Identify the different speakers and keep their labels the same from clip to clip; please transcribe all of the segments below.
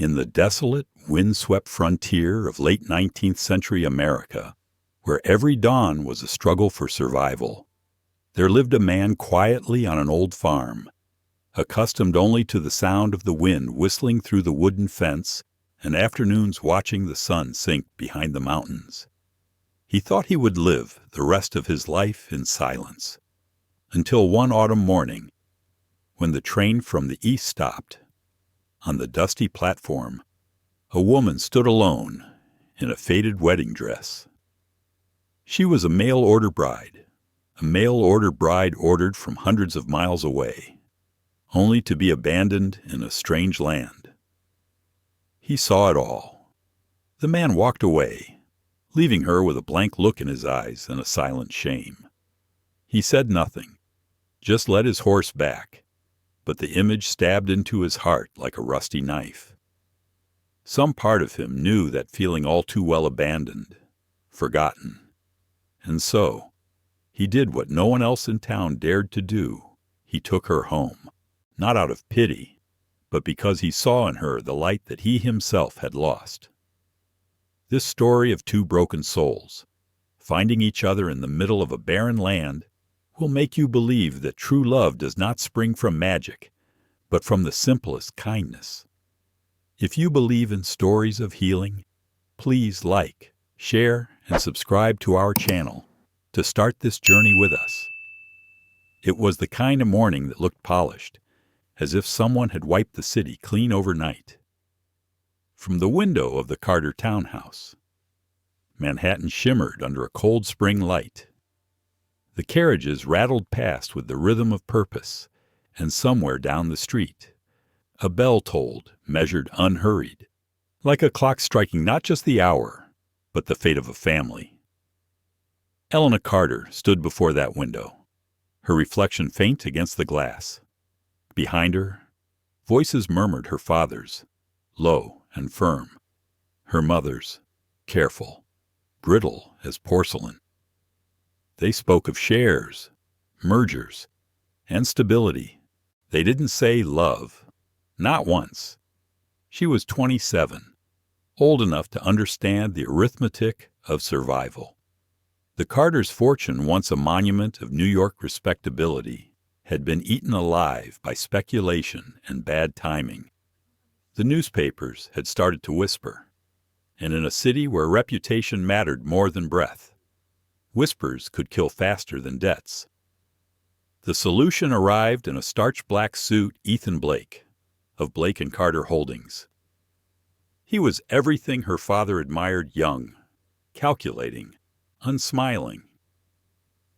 Speaker 1: In the desolate, windswept frontier of late 19th century America, where every dawn was a struggle for survival, there lived a man quietly on an old farm, accustomed only to the sound of the wind whistling through the wooden fence and afternoons watching the sun sink behind the mountains. He thought he would live the rest of his life in silence, until one autumn morning, when the train from the east stopped. On the dusty platform, a woman stood alone in a faded wedding dress. She was a mail-order bride ordered from hundreds of miles away, only to be abandoned in a strange land. He saw it all. The man walked away, leaving her with a blank look in his eyes and a silent shame. He said nothing, just led his horse back, but the image stabbed into his heart like a rusty knife. Some part of him knew that feeling all too well, abandoned, forgotten. And so, he did what no one else in town dared to do. He took her home, not out of pity, but because he saw in her the light that he himself had lost. This story of two broken souls, finding each other in the middle of a barren land, will make you believe that true love does not spring from magic, but from the simplest kindness. If you believe in stories of healing, please like, share, and subscribe to our channel to start this journey with us. It was the kind of morning that looked polished, as if someone had wiped the city clean overnight. From the window of the Carter townhouse, Manhattan shimmered under a cold spring light. The carriages rattled past with the rhythm of purpose, and somewhere down the street, a bell tolled, measured unhurried, like a clock striking not just the hour, but the fate of a family. Elena Carter stood before that window, her reflection faint against the glass. Behind her, voices murmured her father's, low and firm, her mother's, careful, brittle as porcelain. They spoke of shares, mergers, and stability. They didn't say love, not once. She was 27, old enough to understand the arithmetic of survival. The Carters' fortune, once a monument of New York respectability, had been eaten alive by speculation and bad timing. The newspapers had started to whisper, and in a city where reputation mattered more than breath, whispers could kill faster than debts. The solution arrived in a starch-black suit Ethan Blake, of Blake & Carter Holdings. He was everything her father admired: young, calculating, unsmiling.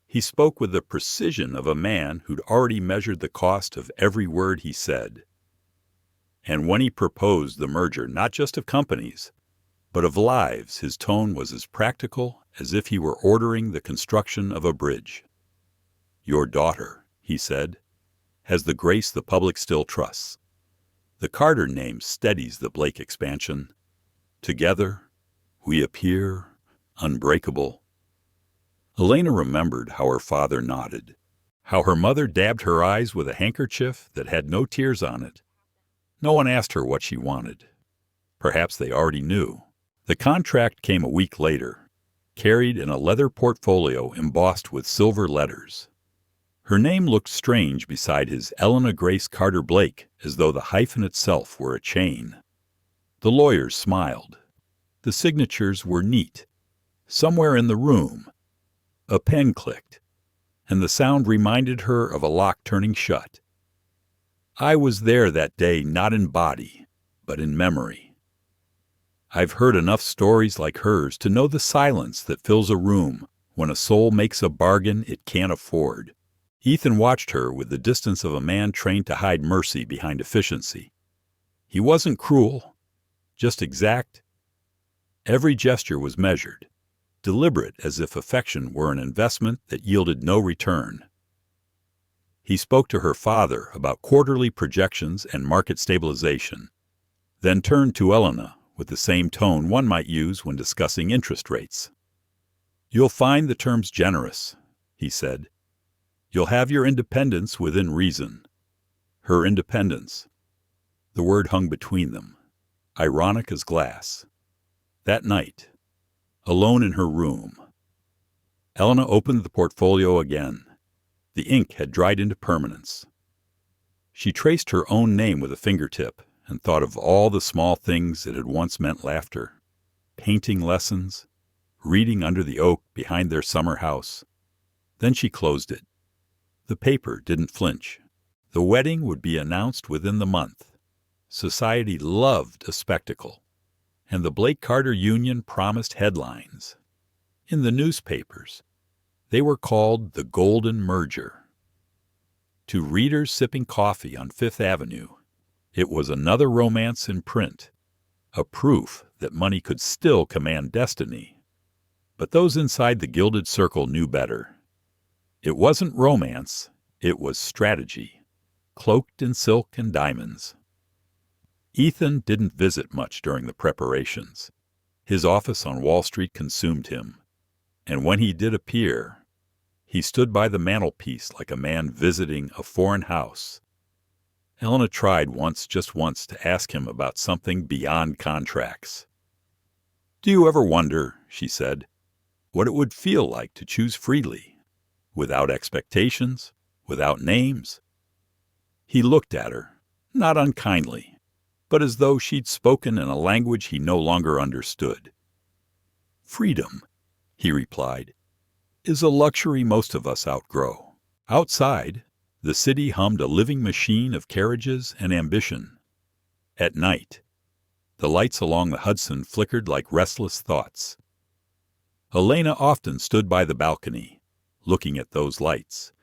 Speaker 1: He spoke with the precision of a man who'd already measured the cost of every word he said. And when he proposed the merger not just of companies, but of lives, his tone was as practical as if he were ordering the construction of a bridge. "Your daughter," he said, "has the grace the public still trusts. The Carter name steadies the Blake expansion. Together, we appear unbreakable." Elena remembered how her father nodded, how her mother dabbed her eyes with a handkerchief that had no tears on it. No one asked her what she wanted. Perhaps they already knew. The contract came a week later, carried in a leather portfolio embossed with silver letters. Her name looked strange beside his Elena Grace Carter Blake, as though the hyphen itself were a chain. The lawyers smiled. The signatures were neat. Somewhere in the room, a pen clicked, and the sound reminded her of a lock turning shut. I was there that day, not in body, but in memory. I've heard enough stories like hers to know the silence that fills a room when a soul makes a bargain it can't afford. Ethan watched her with the distance of a man trained to hide mercy behind efficiency. He wasn't cruel, just exact. Every gesture was measured, deliberate, as if affection were an investment that yielded no return. He spoke to her father about quarterly projections and market stabilization, then turned to Elena with the same tone one might use when discussing interest rates. "You'll find the terms generous," he said. "You'll have your independence within reason." Her independence. The word hung between them. ironic as glass. That night, alone in her room, Elena opened the portfolio again. The ink had dried into permanence. She traced her own name with a fingertip and thought of all the small things that had once meant laughter. Painting lessons, reading under the oak behind their summer house. Then she closed it. The paper didn't flinch. The wedding would be announced within the month. Society loved a spectacle, and the Blake Carter Union promised headlines. In the newspapers, they were called the Golden Merger. To readers sipping coffee on Fifth Avenue, it was another romance in print, a proof that money could still command destiny. But those inside the gilded circle knew better. It wasn't romance, it was strategy, cloaked in silk and diamonds. Ethan didn't visit much during the preparations. His office on Wall Street consumed him, and when he did appear, he stood by the mantelpiece like a man visiting a foreign house. Elena tried just once, to ask him about something beyond contracts. "Do you ever wonder," she said, "what it would feel like to choose freely, without expectations, without names?" He looked at her, not unkindly, but as though she'd spoken in a language he no longer understood. "Freedom," he replied, "is a luxury most of us outgrow. Outside, the city hummed a living machine of carriages and ambition. At night, the lights along the Hudson flickered like restless thoughts. Elena often stood by the balcony, looking at those lights,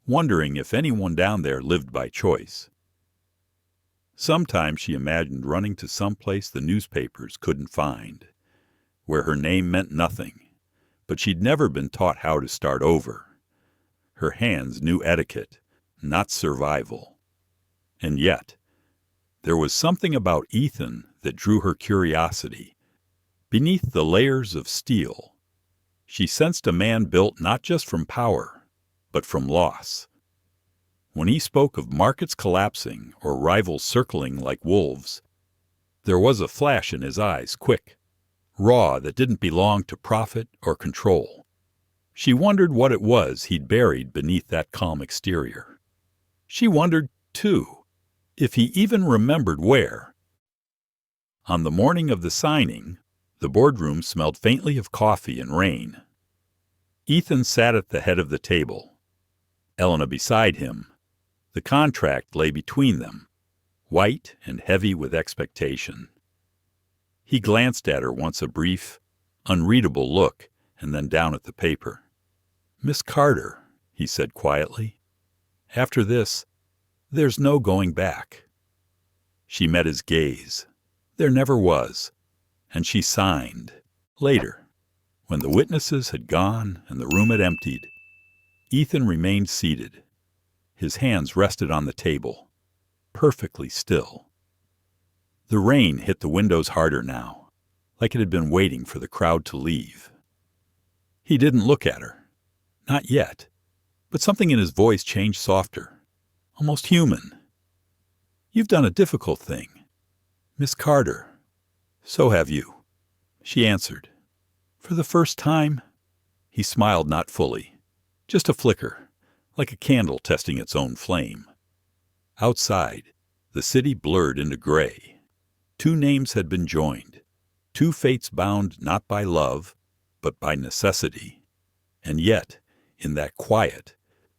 Speaker 1: wondering if anyone down there lived by choice. Sometimes she imagined running to some place the newspapers couldn't find, where her name meant nothing, but she'd never been taught how to start over. Her hands knew etiquette, not survival. And yet, there was something about Ethan that drew her curiosity. Beneath the layers of steel, she sensed a man built not just from power, but from loss. When he spoke of markets collapsing or rivals circling like wolves, there was a flash in his eyes, quick, raw, that didn't belong to profit or control. She wondered what it was he'd buried beneath that calm exterior. She wondered, too, if he even remembered where. On the morning of the signing, the boardroom smelled faintly of coffee and rain. Ethan sat at the head of the table, Elena beside him. The contract lay between them, white and heavy with expectation. He glanced at her once, a brief, unreadable look, and then down at the paper. "Miss Carter," he said quietly, "after this, there's no going back." She met his gaze. There never was, and she signed. Later, when the witnesses had gone and the room had emptied, Ethan remained seated. His hands rested on the table, perfectly still. The rain hit the windows harder now, like it had been waiting for the crowd to leave. He didn't look at her. Not yet, but something in his voice changed softer, almost human. "You've done a difficult thing, Miss Carter." "So have you," she answered. "For the first time?" He smiled, not fully, just a flicker, like a candle testing its own flame. Outside, the city blurred into gray. Two names had been joined, two fates bound not by love, but by necessity. And yet, in that quiet,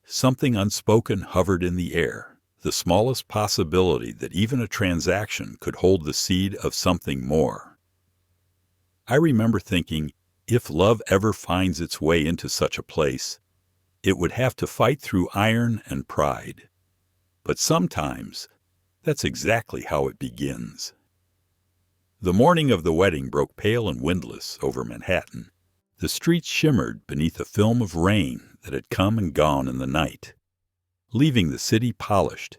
Speaker 1: something unspoken hovered in the air, the smallest possibility that even a transaction could hold the seed of something more. I remember thinking, if love ever finds its way into such a place, it would have to fight through iron and pride. But sometimes, that's exactly how it begins. The morning of the wedding broke pale and windless over Manhattan. The streets shimmered beneath a film of rain that had come and gone in the night, leaving the city polished,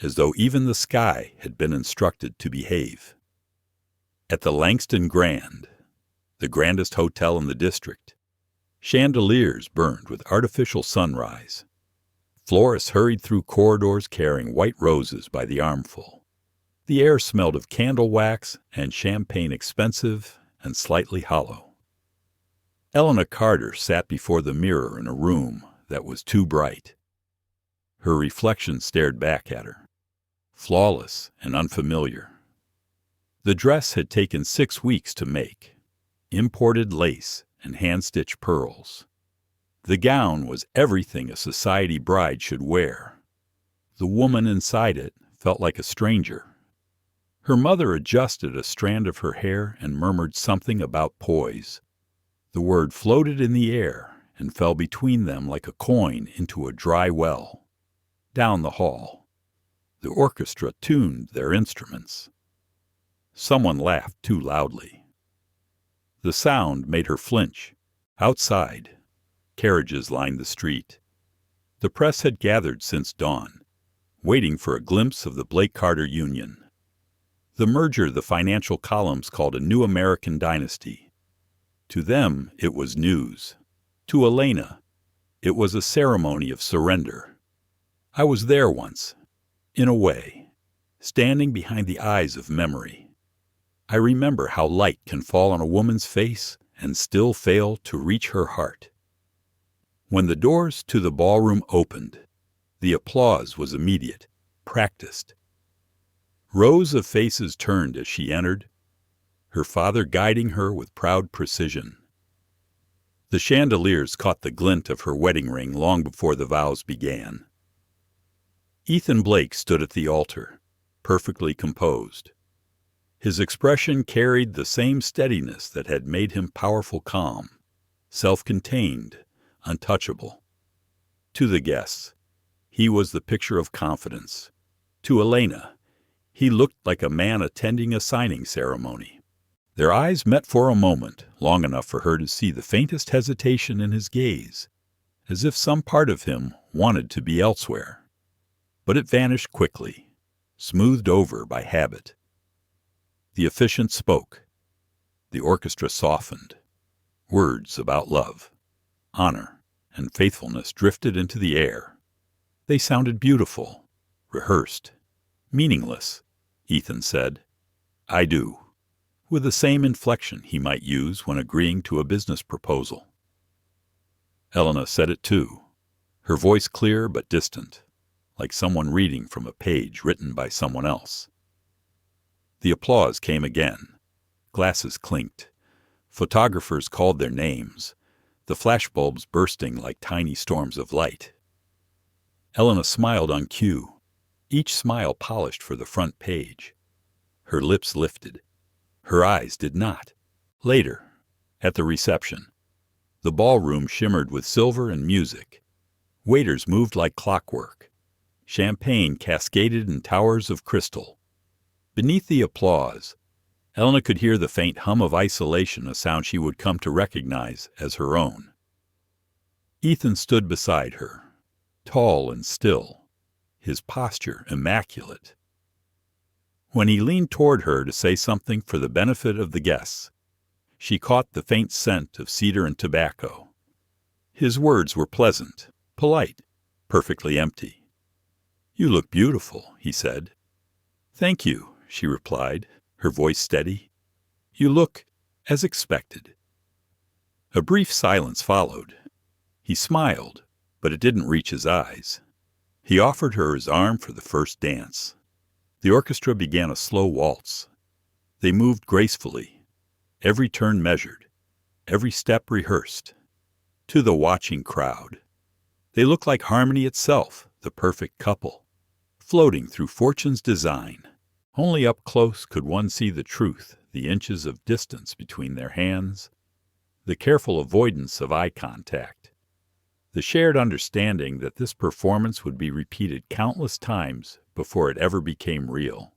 Speaker 1: as though even the sky had been instructed to behave. At the Langston Grand, the grandest hotel in the district, chandeliers burned with artificial sunrise. Florists hurried through corridors carrying white roses by the armful. The air smelled of candle wax and champagne, expensive and slightly hollow. Elena Carter sat before the mirror in a room that was too bright. Her reflection stared back at her, flawless and unfamiliar. The dress had taken 6 weeks to make, imported lace and hand-stitched pearls. The gown was everything a society bride should wear. The woman inside it felt like a stranger. Her mother adjusted a strand of her hair and murmured something about poise. The word floated in the air and fell between them like a coin into a dry well. Down the hall, the orchestra tuned their instruments. Someone laughed too loudly. The sound made her flinch. Outside, carriages lined the street. The press had gathered since dawn, waiting for a glimpse of the Blake-Carter union. The merger the financial columns called a new American dynasty. To them, it was news. To Elena, it was a ceremony of surrender. I was there once, in a way, standing behind the eyes of memory. I remember how light can fall on a woman's face and still fail to reach her heart. When the doors to the ballroom opened, the applause was immediate, practiced. Rows of faces turned as she entered, her father guiding her with proud precision. The chandeliers caught the glint of her wedding ring long before the vows began. Ethan Blake stood at the altar, perfectly composed. His expression carried the same steadiness that had made him powerful calm, self-contained, untouchable. To the guests, he was the picture of confidence. To Elena, he looked like a man attending a signing ceremony. Their eyes met for a moment, long enough for her to see the faintest hesitation in his gaze, as if some part of him wanted to be elsewhere. But it vanished quickly, smoothed over by habit. The officiant spoke. The orchestra softened. Words about love, honor, and faithfulness drifted into the air. They sounded beautiful, rehearsed, meaningless, Ethan said. I do, with the same inflection he might use when agreeing to a business proposal. Elena said it too, her voice clear but distant, like someone reading from a page written by someone else. The applause came again. Glasses clinked. Photographers called their names, the flashbulbs bursting like tiny storms of light. Elena smiled on cue, each smile polished for the front page. Her lips lifted. Her eyes did not. Later, at the reception, the ballroom shimmered with silver and music. Waiters moved like clockwork. Champagne cascaded in towers of crystal. Beneath the applause, Elena could hear the faint hum of isolation, a sound she would come to recognize as her own. Ethan stood beside her, tall and still, his posture immaculate. When he leaned toward her to say something for the benefit of the guests, she caught the faint scent of cedar and tobacco. His words were pleasant, polite, perfectly empty. You look beautiful, he said. Thank you, she replied, her voice steady. You look as expected. A brief silence followed. He smiled, but it didn't reach his eyes. He offered her his arm for the first dance. The orchestra began a slow waltz. They moved gracefully, every turn measured, every step rehearsed. To the watching crowd, they looked like harmony itself, the perfect couple, floating through fortune's design. Only up close could one see the truth, the inches of distance between their hands, the careful avoidance of eye contact, the shared understanding that this performance would be repeated countless times before it ever became real.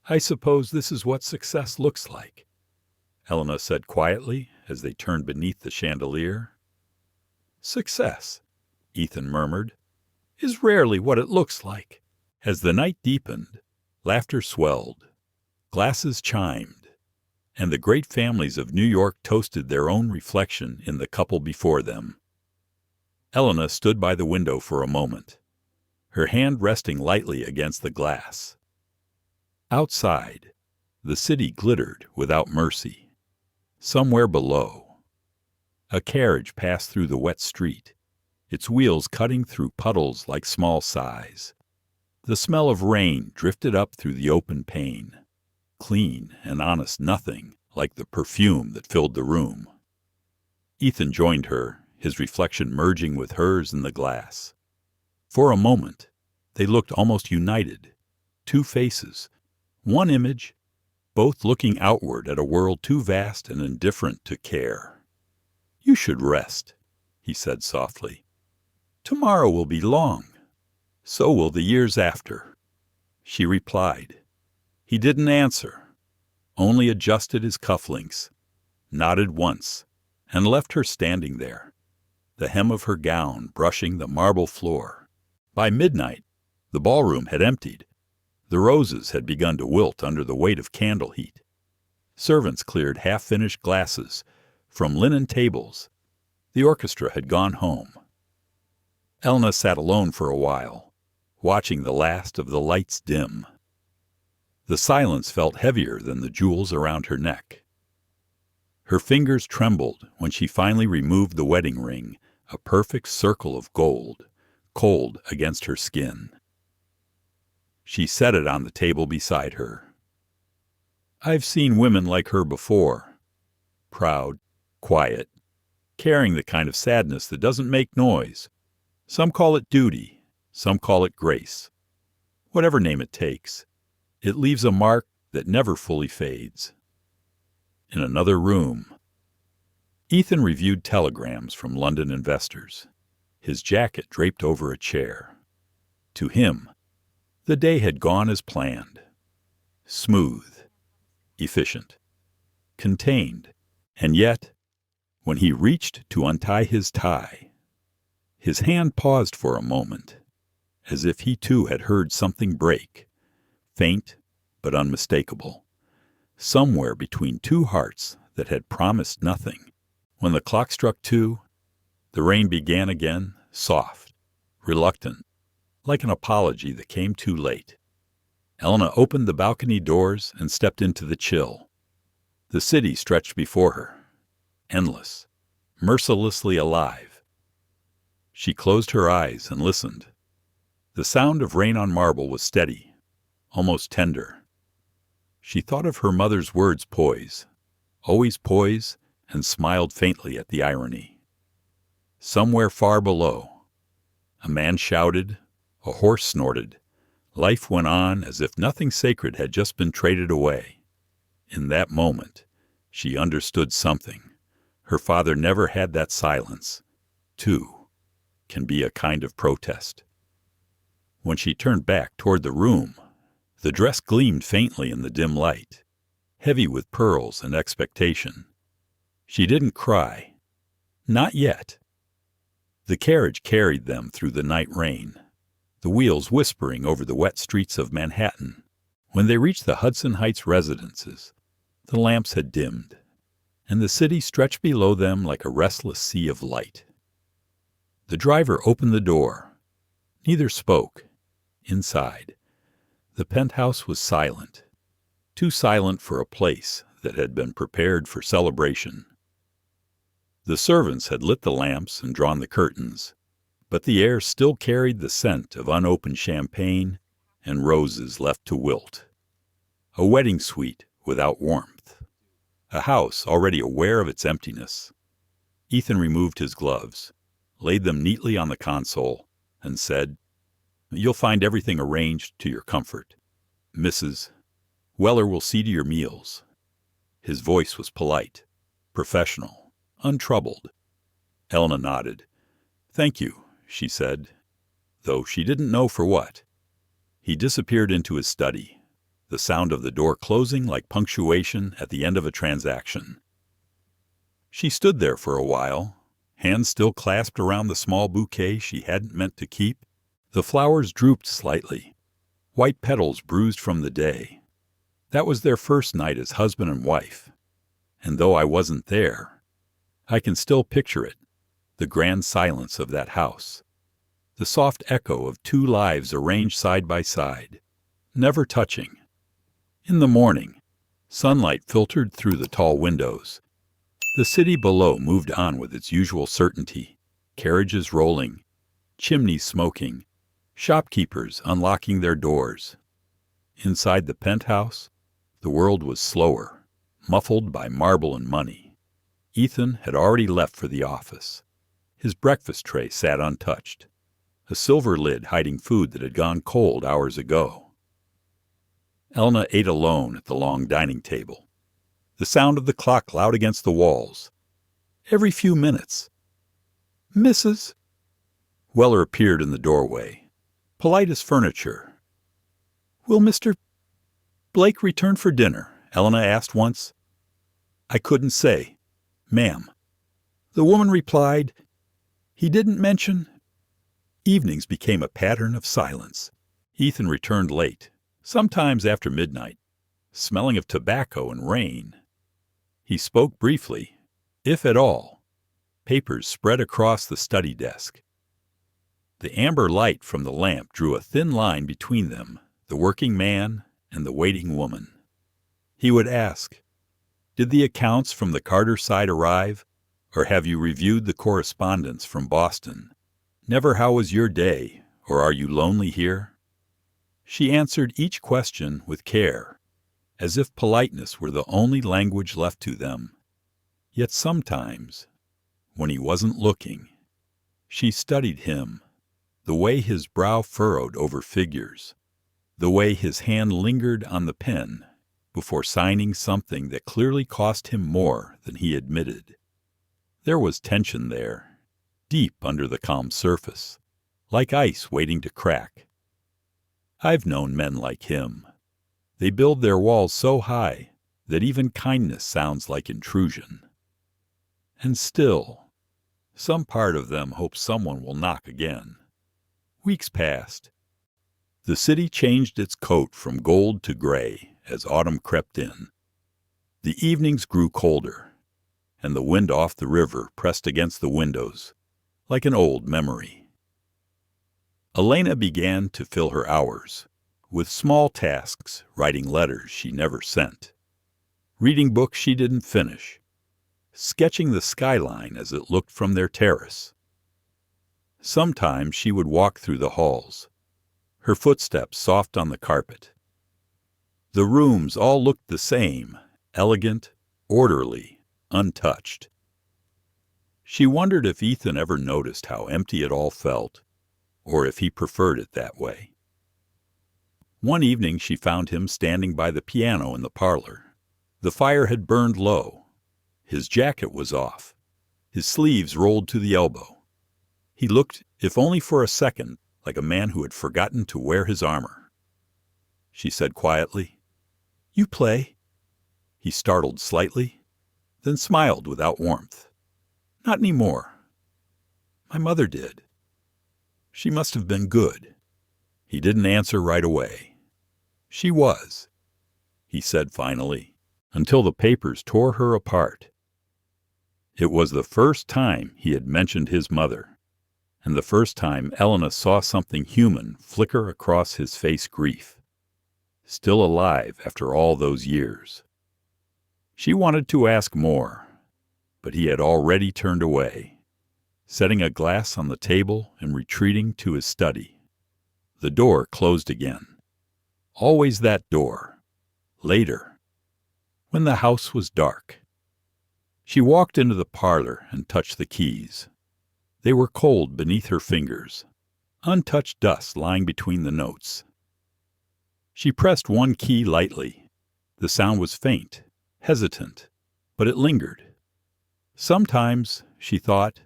Speaker 1: I suppose this is what success looks like, Elena said quietly as they turned beneath the chandelier. Success, Ethan murmured, is rarely what it looks like. As the night deepened, laughter swelled, glasses chimed, and the great families of New York toasted their own reflection in the couple before them. Elena stood by the window for a moment, her hand resting lightly against the glass. Outside, the city glittered without mercy. Somewhere below, a carriage passed through the wet street, its wheels cutting through puddles like small sighs. The smell of rain drifted up through the open pane, clean and honest nothing like the perfume that filled the room. Ethan joined her, his reflection merging with hers in the glass. For a moment, they looked almost united, two faces, one image, both looking outward at a world too vast and indifferent to care. "You should rest," he said softly. "Tomorrow will be long. So will the years after." She replied. He didn't answer, only adjusted his cufflinks, nodded once, and left her standing there, the hem of her gown brushing the marble floor. By midnight, the ballroom had emptied. The roses had begun to wilt under the weight of candle heat. Servants cleared half-finished glasses from linen tables. The orchestra had gone home. Elna sat alone for a while, watching the last of the lights dim. The silence felt heavier than the jewels around her neck. Her fingers trembled when she finally removed the wedding ring, a perfect circle of gold, cold against her skin. She set it on the table beside her. "I've seen women like her before. Proud, quiet, carrying the kind of sadness that doesn't make noise. Some call it duty, some call it grace. Whatever name it takes, it leaves a mark that never fully fades." In another room, Ethan reviewed telegrams from London investors, his jacket draped over a chair. To him, the day had gone as planned. Smooth, efficient, contained, and yet, when he reached to untie his tie, his hand paused for a moment, as if he too had heard something break, faint but unmistakable, somewhere between two hearts that had promised nothing. When the clock struck 2, the rain began again, soft, reluctant, like an apology that came too late. Elna opened the balcony doors and stepped into the chill. The city stretched before her, endless, mercilessly alive. She closed her eyes and listened. The sound of rain on marble was steady, almost tender. She thought of her mother's words, poise, always poise, and smiled faintly at the irony. Somewhere far below, a man shouted, a horse snorted. Life went on as if nothing sacred had just been traded away. In that moment, she understood something. Her father never had that silence. Too, can be a kind of protest. When she turned back toward the room, the dress gleamed faintly in the dim light, heavy with pearls and expectation. She didn't cry. Not yet. The carriage carried them through the night rain, the wheels whispering over the wet streets of Manhattan. When they reached the Hudson Heights residences, the lamps had dimmed, and the city stretched below them like a restless sea of light. The driver opened the door. Neither spoke. Inside, the penthouse was silent, too silent for a place that had been prepared for celebration. The servants had lit the lamps and drawn the curtains, but the air still carried the scent of unopened champagne and roses left to wilt. A wedding suite without warmth. A house already aware of its emptiness. Ethan removed his gloves, laid them neatly on the console, and said, "You'll find everything arranged to your comfort. Mrs. Weller will see to your meals." His voice was polite, professional, untroubled. Elna nodded. "Thank you," she said, though she didn't know for what. He disappeared into his study, the sound of the door closing like punctuation at the end of a transaction. She stood there for a while, hands still clasped around the small bouquet she hadn't meant to keep. The flowers drooped slightly, white petals bruised from the day. That was their first night as husband and wife, and though I wasn't there, I can still picture it, the grand silence of that house, the soft echo of two lives arranged side by side, never touching, In the morning, sunlight filtered through the tall windows. The city below moved on with its usual certainty, carriages rolling, chimneys smoking, shopkeepers unlocking their doors. Inside the penthouse, the world was slower, muffled by marble and money. Ethan had already left for the office. His breakfast tray sat untouched, a silver lid hiding food that had gone cold hours ago. Elena ate alone at the long dining table, the sound of the clock loud against the walls. Every few minutes. "Mrs." Weller appeared in the doorway, polite as furniture. "Will Mr. Blake return for dinner?" Elena asked once. "I couldn't say, ma'am." The woman replied, "He didn't mention." Evenings became a pattern of silence. Ethan returned late, sometimes after midnight, smelling of tobacco and rain. He spoke briefly, if at all. Papers spread across the study desk. The amber light from the lamp drew a thin line between them, the working man and the waiting woman. He would ask, "Did the accounts from the Carter side arrive, or have you reviewed the correspondence from Boston? Never how was your day, or are you lonely here?" She answered each question with care, as if politeness were the only language left to them. Yet sometimes, when he wasn't looking, she studied him, the way his brow furrowed over figures, the way his hand lingered on the pen before signing something that clearly cost him more than he admitted. There was tension there, deep under the calm surface, like ice waiting to crack. I've known men like him. They build their walls so high that even kindness sounds like intrusion. And still, some part of them hopes someone will knock again. Weeks passed. The city changed its coat from gold to gray as autumn crept in. The evenings grew colder, and the wind off the river pressed against the windows like an old memory. Elena began to fill her hours with small tasks, writing letters she never sent, reading books she didn't finish, sketching the skyline as it looked from their terrace. Sometimes she would walk through the halls, her footsteps soft on the carpet. The rooms all looked the same, elegant, orderly, untouched. She wondered if Ethan ever noticed how empty it all felt, or if he preferred it that way. One evening she found him standing by the piano in the parlor. The fire had burned low. His jacket was off, his sleeves rolled to the elbow. He looked, if only for a second, like a man who had forgotten to wear his armor. She said quietly, "You play?" He startled slightly, then smiled without warmth. "Not any more. My mother did. She must have been good." He didn't answer right away. "She was," he said finally, until the papers tore her apart. It was the first time he had mentioned his mother, and the first time Elena saw something human flicker across his face grief. Still alive after all those years. She wanted to ask more, but he had already turned away, setting a glass on the table and retreating to his study. The door closed again. Always that door. Later, when the house was dark. She walked into the parlor and touched the keys. They were cold beneath her fingers, untouched dust lying between the notes. She pressed one key lightly. The sound was faint, hesitant, but it lingered. Sometimes, she thought,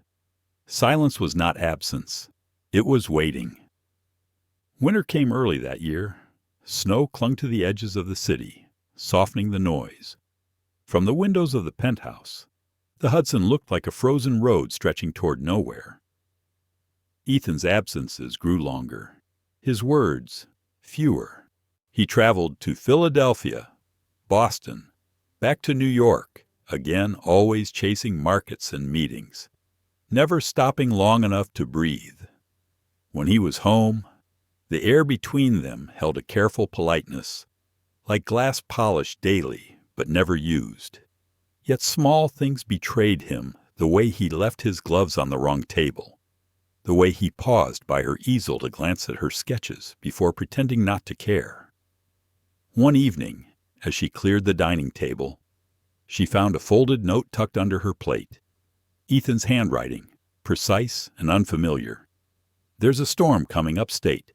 Speaker 1: silence was not absence. It was waiting. Winter came early that year. Snow clung to the edges of the city, softening the noise. From the windows of the penthouse, the Hudson looked like a frozen road stretching toward nowhere. Ethan's absences grew longer, his words fewer. He traveled to Philadelphia, Boston, back to New York, again always chasing markets and meetings, never stopping long enough to breathe. When he was home, the air between them held a careful politeness, like glass polished daily but never used. Yet small things betrayed him, the way he left his gloves on the wrong table, the way he paused by her easel to glance at her sketches before pretending not to care. One evening, as she cleared the dining table, she found a folded note tucked under her plate. Ethan's handwriting, precise and unfamiliar. "There's a storm coming upstate.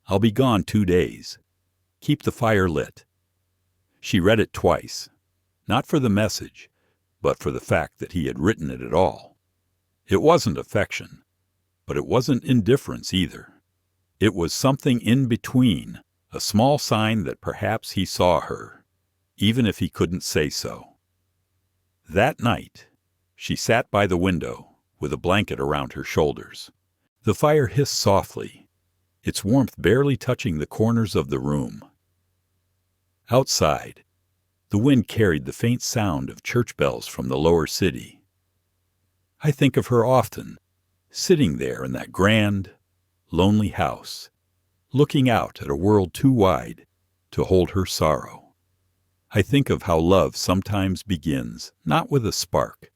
Speaker 1: I'll be gone 2 days. Keep the fire lit." She read it twice, not for the message, but for the fact that he had written it at all. It wasn't affection, but it wasn't indifference either. It was something in between, a small sign that perhaps he saw her, even if he couldn't say so. That night, she sat by the window with a blanket around her shoulders. The fire hissed softly, its warmth barely touching the corners of the room. Outside, the wind carried the faint sound of church bells from the lower city. I think of her often, sitting there in that grand, lonely house, looking out at a world too wide to hold her sorrow. I think of how love sometimes begins, not with a spark,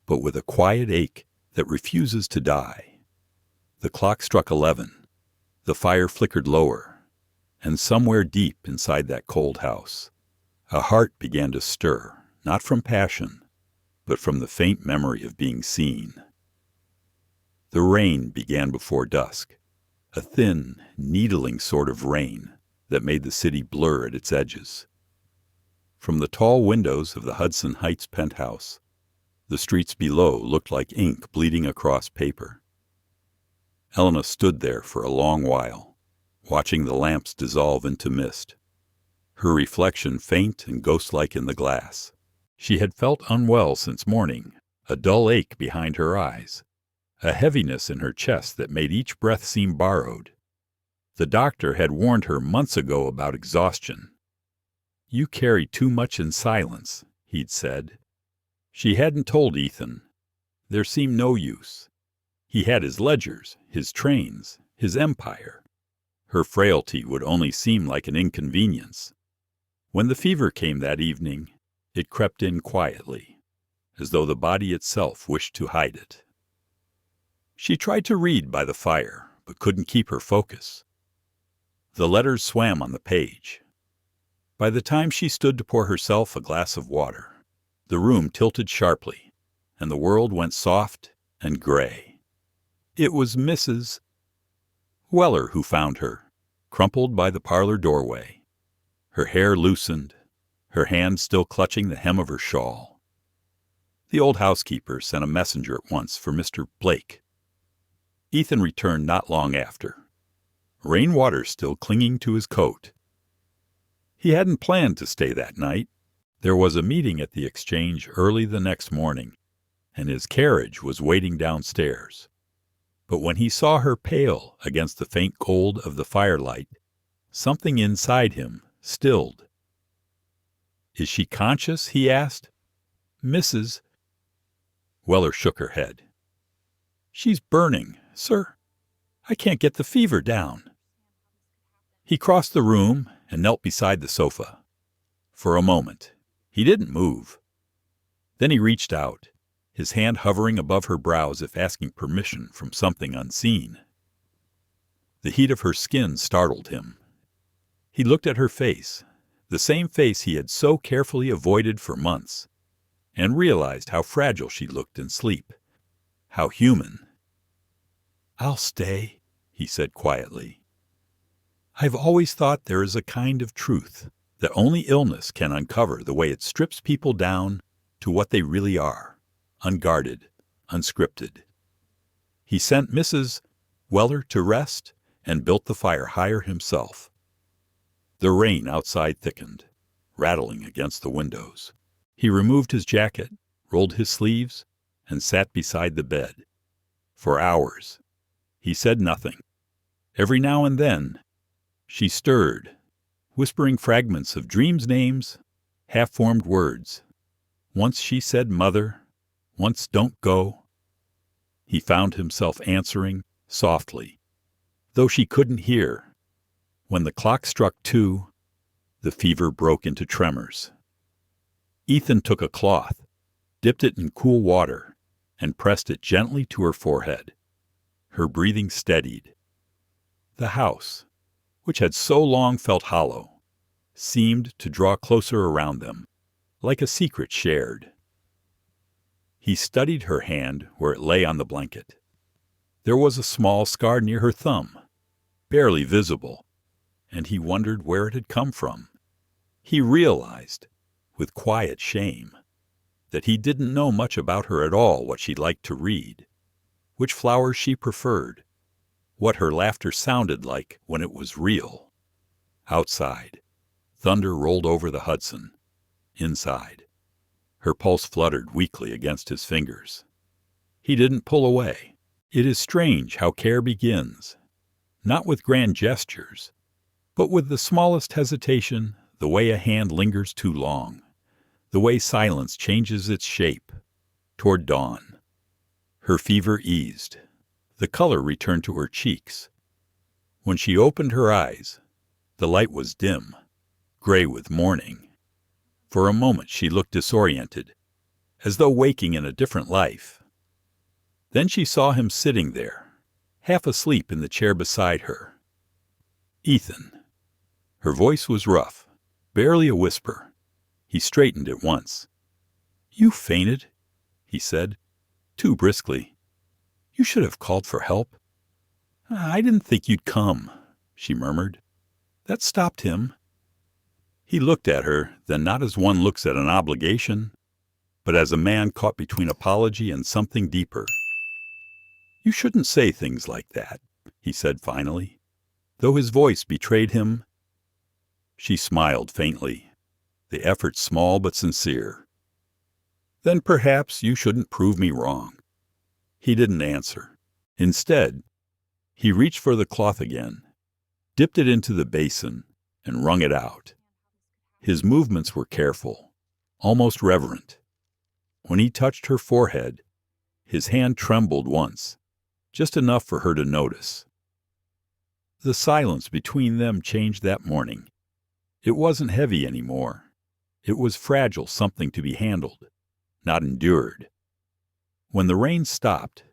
Speaker 1: but with a quiet ache that refuses to die. The clock struck 11. The fire flickered lower, and somewhere deep inside that cold house, a heart began to stir, not from passion, but from the faint memory of being seen. The rain began before dusk, a thin, needling sort of rain that made the city blur at its edges. From the tall windows of the Hudson Heights penthouse, the streets below looked like ink bleeding across paper. Elena stood there for a long while, watching the lamps dissolve into mist, her reflection faint and ghost-like in the glass. She had felt unwell since morning, a dull ache behind her eyes, a heaviness in her chest that made each breath seem borrowed. The doctor had warned her months ago about exhaustion. "You carry too much in silence," he'd said. She hadn't told Ethan. There seemed no use. He had his ledgers, his trains, his empire. Her frailty would only seem like an inconvenience. When the fever came that evening, it crept in quietly, as though the body itself wished to hide it. She tried to read by the fire, but couldn't keep her focus. The letters swam on the page. By the time she stood to pour herself a glass of water, the room tilted sharply, and the world went soft and gray. It was Mrs. Weller who found her, crumpled by the parlor doorway, her hair loosened, her hand still clutching the hem of her shawl. The old housekeeper sent a messenger at once for Mr. Blake. Ethan returned not long after, rainwater still clinging to his coat. He hadn't planned to stay that night. There was a meeting at the exchange early the next morning, and his carriage was waiting downstairs. But when he saw her pale against the faint gold of the firelight, something inside him stilled. "Is she conscious?" he asked. "Mrs." Weller shook her head. "She's burning, sir. I can't get the fever down." He crossed the room and knelt beside the sofa. For a moment, he didn't move. Then he reached out, his hand hovering above her brow as if asking permission from something unseen. The heat of her skin startled him. He looked at her face, the same face he had so carefully avoided for months, and realized how fragile she looked in sleep, how human. "I'll stay," he said quietly. "I've always thought there is a kind of truth that only illness can uncover, the way it strips people down to what they really are, unguarded, unscripted." He sent Mrs. Weller to rest and built the fire higher himself. The rain outside thickened, rattling against the windows. He removed his jacket, rolled his sleeves, and sat beside the bed. For hours, he said nothing. Every now and then, she stirred, whispering fragments of dreams' names, half-formed words. Once she said mother, once don't go. He found himself answering softly, though she couldn't hear. When the clock struck 2, The fever broke into tremors. Ethan took a cloth, dipped it in cool water, and pressed it gently to her forehead. Her breathing steadied. The house, which had so long felt hollow, seemed to draw closer around them, like a secret shared. He studied her hand where it lay on the blanket. There was a small scar near her thumb, barely visible, and he wondered where it had come from. He realized, with quiet shame, that he didn't know much about her at all, what she liked to read, which flowers she preferred, what her laughter sounded like when it was real. Outside, thunder rolled over the Hudson. Inside, her pulse fluttered weakly against his fingers. He didn't pull away. It is strange how care begins, not with grand gestures, but with the smallest hesitation, the way a hand lingers too long, the way silence changes its shape. Toward dawn, her fever eased. The color returned to her cheeks. When she opened her eyes, the light was dim, gray with morning. For a moment she looked disoriented, as though waking in a different life. Then she saw him sitting there, half asleep in the chair beside her. Ethan. Her voice was rough, barely a whisper. He straightened at once. "You fainted," he said, too briskly. "You should have called for help." "I didn't think you'd come," she murmured. That stopped him. He looked at her, then not as one looks at an obligation, but as a man caught between apology and something deeper. "You shouldn't say things like that," he said finally, though his voice betrayed him. She smiled faintly, the effort small but sincere. "Then perhaps you shouldn't prove me wrong." He didn't answer. Instead, he reached for the cloth again, dipped it into the basin, and wrung it out. His movements were careful, almost reverent. When he touched her forehead, his hand trembled once, just enough for her to notice. The silence between them changed that morning. It wasn't heavy anymore. It was fragile, something to be handled, not endured. When the rain stopped,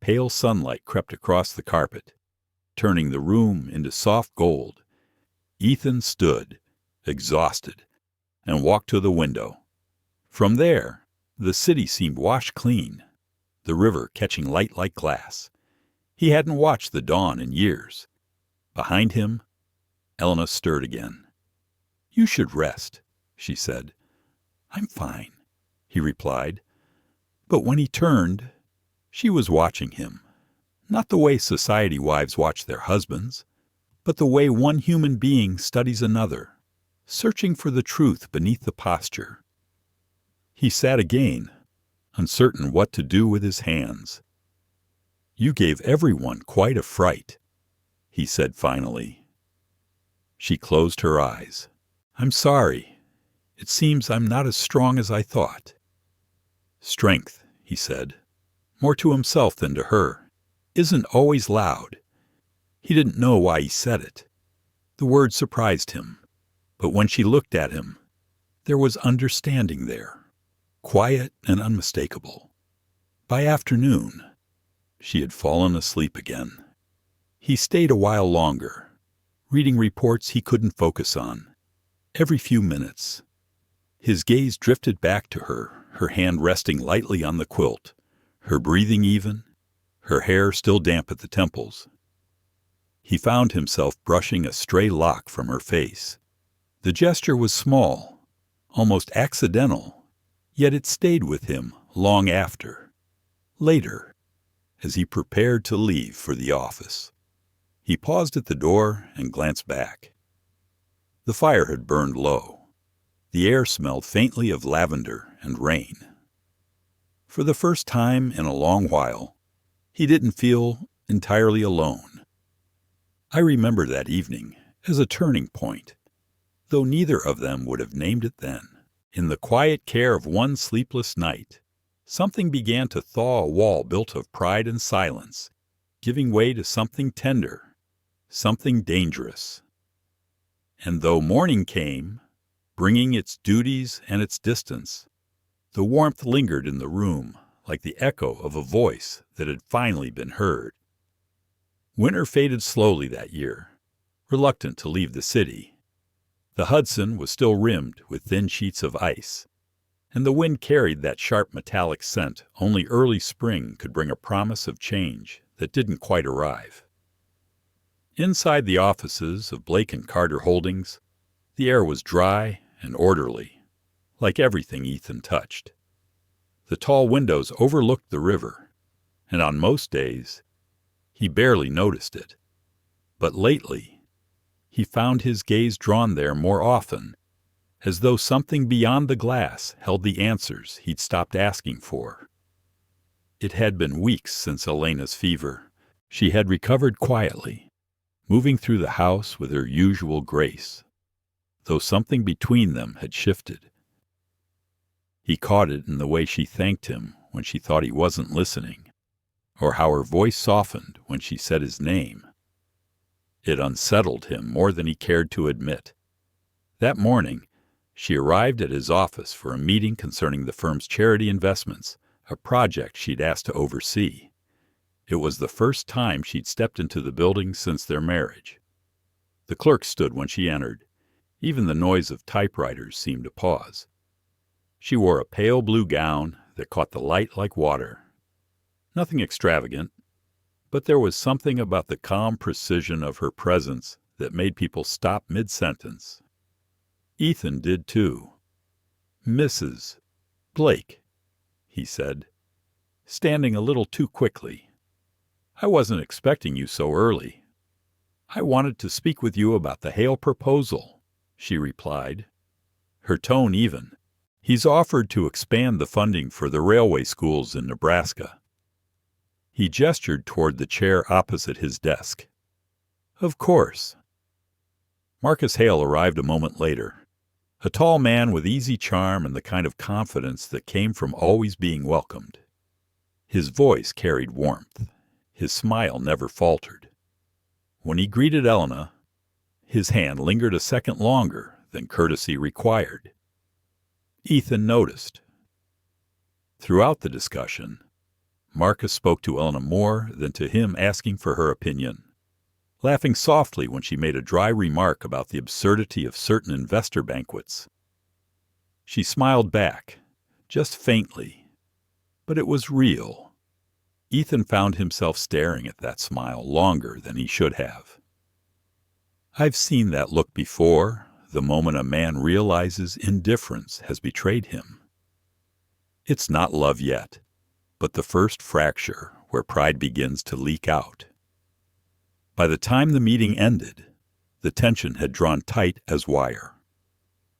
Speaker 1: pale sunlight crept across the carpet, turning the room into soft gold. Ethan stood, exhausted, and walked to the window. From there, the city seemed washed clean, the river catching light like glass. He hadn't watched the dawn in years. Behind him, Elena stirred again. "You should rest," she said. "I'm fine," he replied. But when he turned, she was watching him, not the way society wives watch their husbands, but the way one human being studies another, searching for the truth beneath the posture. He sat again, uncertain what to do with his hands. "You gave everyone quite a fright," he said finally. She closed her eyes. "I'm sorry. It seems I'm not as strong as I thought." "Strength," he said, more to himself than to her, "isn't always loud." He didn't know why he said it. The word surprised him, but when she looked at him, there was understanding there, quiet and unmistakable. By afternoon, she had fallen asleep again. He stayed a while longer, reading reports he couldn't focus on. Every few minutes, his gaze drifted back to her hand resting lightly on the quilt, her breathing even, her hair still damp at the temples. He found himself brushing a stray lock from her face. The gesture was small, almost accidental, yet it stayed with him long after. Later, as he prepared to leave for the office, he paused at the door and glanced back. The fire had burned low. The air smelled faintly of lavender and rain. For the first time in a long while, he didn't feel entirely alone. I remember that evening as a turning point, though neither of them would have named it then. In the quiet care of one sleepless night, something began to thaw a wall built of pride and silence, giving way to something tender, something dangerous. And though morning came, bringing its duties and its distance, the warmth lingered in the room like the echo of a voice that had finally been heard. Winter faded slowly that year, reluctant to leave the city. The Hudson was still rimmed with thin sheets of ice, and the wind carried that sharp metallic scent only early spring could bring a promise of change that didn't quite arrive. Inside the offices of Blake and Carter Holdings, the air was dry and orderly, like everything Ethan touched. The tall windows overlooked the river, and on most days, he barely noticed it. But lately, he found his gaze drawn there more often, as though something beyond the glass held the answers he'd stopped asking for. It had been weeks since Elena's fever. She had recovered quietly, moving through the house with her usual grace, though something between them had shifted. He caught it in the way she thanked him when she thought he wasn't listening, or how her voice softened when she said his name. It unsettled him more than he cared to admit. That morning, she arrived at his office for a meeting concerning the firm's charity investments, a project she'd asked to oversee. It was the first time she'd stepped into the building since their marriage. The clerk stood when she entered. Even the noise of typewriters seemed to pause. She wore a pale blue gown that caught the light like water. Nothing extravagant, but there was something about the calm precision of her presence that made people stop mid-sentence. Ethan did too. "Mrs. Blake," he said, standing a little too quickly. "I wasn't expecting you so early." "I wanted to speak with you about the Hale proposal," she replied, her tone even. "He's offered to expand the funding for the railway schools in Nebraska." He gestured toward the chair opposite his desk. "Of course." Marcus Hale arrived a moment later, a tall man with easy charm and the kind of confidence that came from always being welcomed. His voice carried warmth. His smile never faltered. When he greeted Elena, his hand lingered a second longer than courtesy required. Ethan noticed. Throughout the discussion, Marcus spoke to Elena more than to him asking for her opinion, laughing softly when she made a dry remark about the absurdity of certain investor banquets. She smiled back, just faintly, but it was real. Ethan found himself staring at that smile longer than he should have. I've seen that look before, the moment a man realizes indifference has betrayed him. It's not love yet, but the first fracture where pride begins to leak out. By the time the meeting ended, the tension had drawn tight as wire.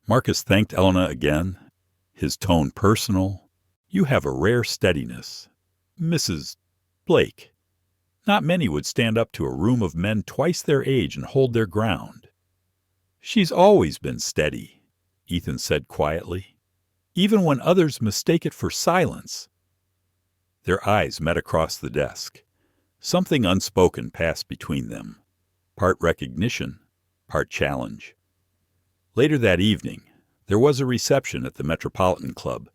Speaker 1: Marcus thanked Elena again, his tone personal. "You have a rare steadiness, Mrs. Blake. Not many would stand up to a room of men twice their age and hold their ground." "She's always been steady," Ethan said quietly, "even when others mistake it for silence." Their eyes met across the desk. Something unspoken passed between them, part recognition, part challenge. Later that evening, there was a reception at the Metropolitan Club,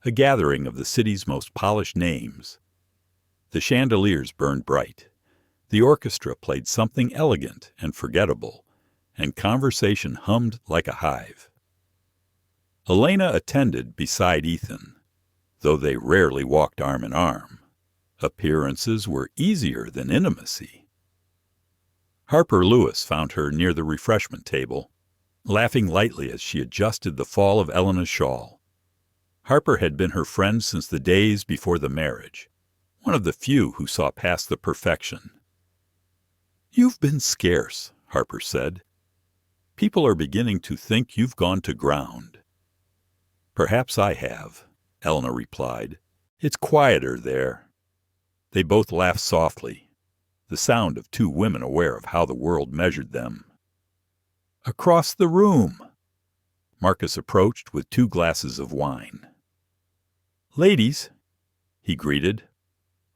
Speaker 1: a gathering of the city's most polished names. The chandeliers burned bright. The orchestra played something elegant and forgettable, and conversation hummed like a hive. Elena attended beside Ethan, though they rarely walked arm in arm. Appearances were easier than intimacy. Harper Lewis found her near the refreshment table, laughing lightly as she adjusted the fall of Elena's shawl. Harper had been her friend since the days before the marriage, one of the few who saw past the perfection. "You've been scarce," Harper said. "People are beginning to think you've gone to ground." "Perhaps I have," Elena replied. "It's quieter there." They both laughed softly, the sound of two women aware of how the world measured them. "Across the room." Marcus approached with 2 glasses of wine. "Ladies," he greeted,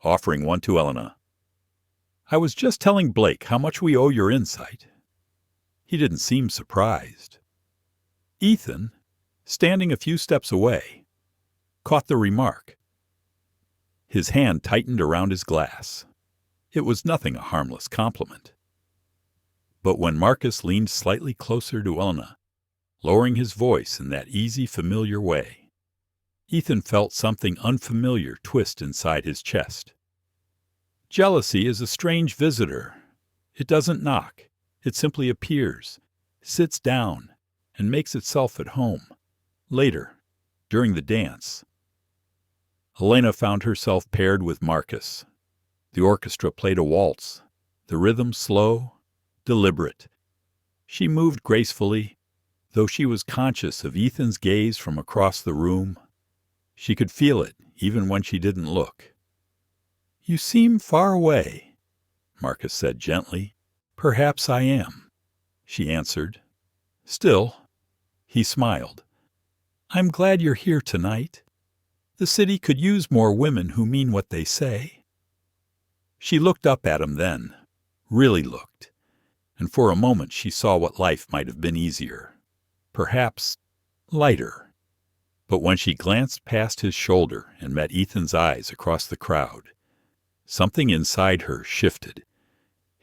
Speaker 1: offering one to Elena. "I was just telling Blake how much we owe your insight." He didn't seem surprised. Ethan, standing a few steps away, caught the remark. His hand tightened around his glass. It was nothing a harmless compliment. But when Marcus leaned slightly closer to Elena, lowering his voice in that easy, familiar way, Ethan felt something unfamiliar twist inside his chest. Jealousy is a strange visitor. It doesn't knock. It simply appears, sits down, and makes itself at home. Later, during the dance, Elena found herself paired with Marcus. The orchestra played a waltz, the rhythm slow, deliberate. She moved gracefully, though she was conscious of Ethan's gaze from across the room. She could feel it even when she didn't look. "You seem far away," Marcus said gently. "Perhaps I am," she answered. Still, he smiled. "I'm glad you're here tonight. The city could use more women who mean what they say." She looked up at him then, really looked, and for a moment she saw what life might have been easier, perhaps lighter. But when she glanced past his shoulder and met Ethan's eyes across the crowd, something inside her shifted.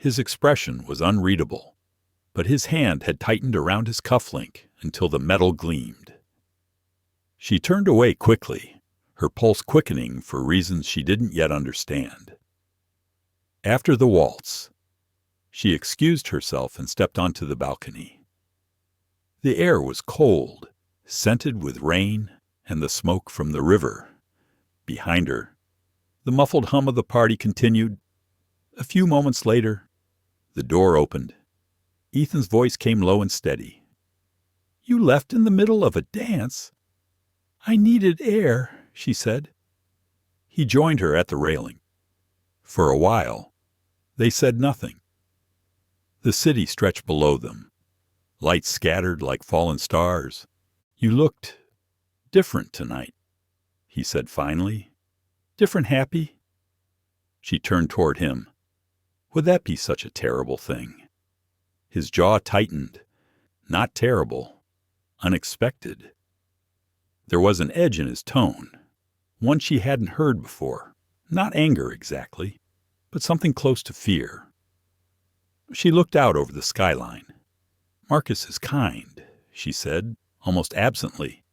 Speaker 1: His expression was unreadable, but his hand had tightened around his cufflink until the metal gleamed. She turned away quickly, her pulse quickening for reasons she didn't yet understand. After the waltz, she excused herself and stepped onto the balcony. The air was cold, scented with rain and the smoke from the river. Behind her, the muffled hum of the party continued. A few moments later, the door opened. Ethan's voice came low and steady. "You left in the middle of a dance?" "I needed air," she said. He joined her at the railing. For a while, they said nothing. The city stretched below them, lights scattered like fallen stars. "You looked different tonight," he said finally. "Different happy?" She turned toward him. Would that be such a terrible thing? His jaw tightened. Not terrible. Unexpected. There was an edge in his tone, one she hadn't heard before. Not anger exactly, but something close to fear. She looked out over the skyline. "Marcus is kind," she said, almost absently.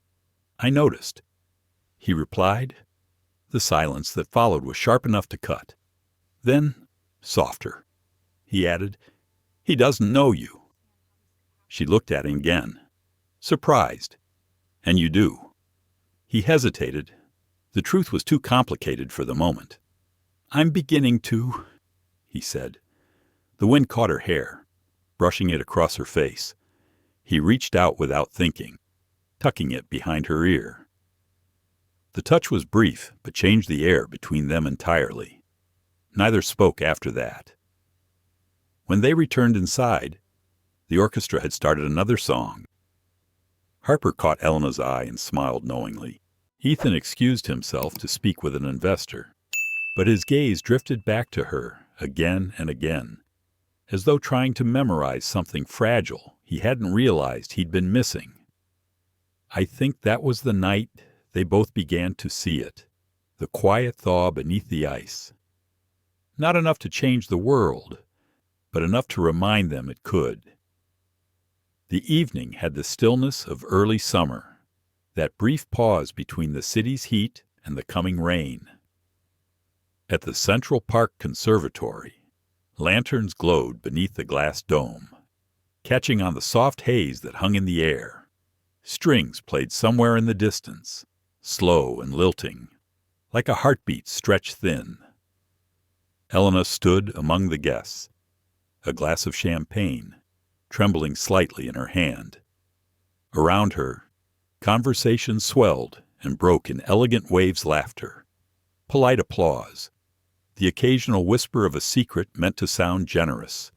Speaker 1: "I noticed." He replied. The silence that followed was sharp enough to cut. Then, softer, he added, "He doesn't know you." She looked at him again, surprised. "And you do." He hesitated. The truth was too complicated for the moment. "I'm beginning to," he said. The wind caught her hair, brushing it across her face. He reached out without thinking, tucking it behind her ear. The touch was brief, but changed the air between them entirely. Neither spoke after that. When they returned inside, the orchestra had started another song. Harper caught Elena's eye and smiled knowingly. Ethan excused himself to speak with an investor, but his gaze drifted back to her again and again, as though trying to memorize something fragile he hadn't realized he'd been missing. I think that was the night they both began to see it, the quiet thaw beneath the ice. Not enough to change the world, but enough to remind them it could. The evening had the stillness of early summer, that brief pause between the city's heat and the coming rain. At the Central Park Conservatory, lanterns glowed beneath the glass dome, catching on the soft haze that hung in the air. Strings played somewhere in the distance, slow and lilting, like a heartbeat stretched thin. Elena stood among the guests, a glass of champagne trembling slightly in her hand. Around her, conversation swelled and broke in elegant waves laughter, polite applause, the occasional whisper of a secret meant to sound generous.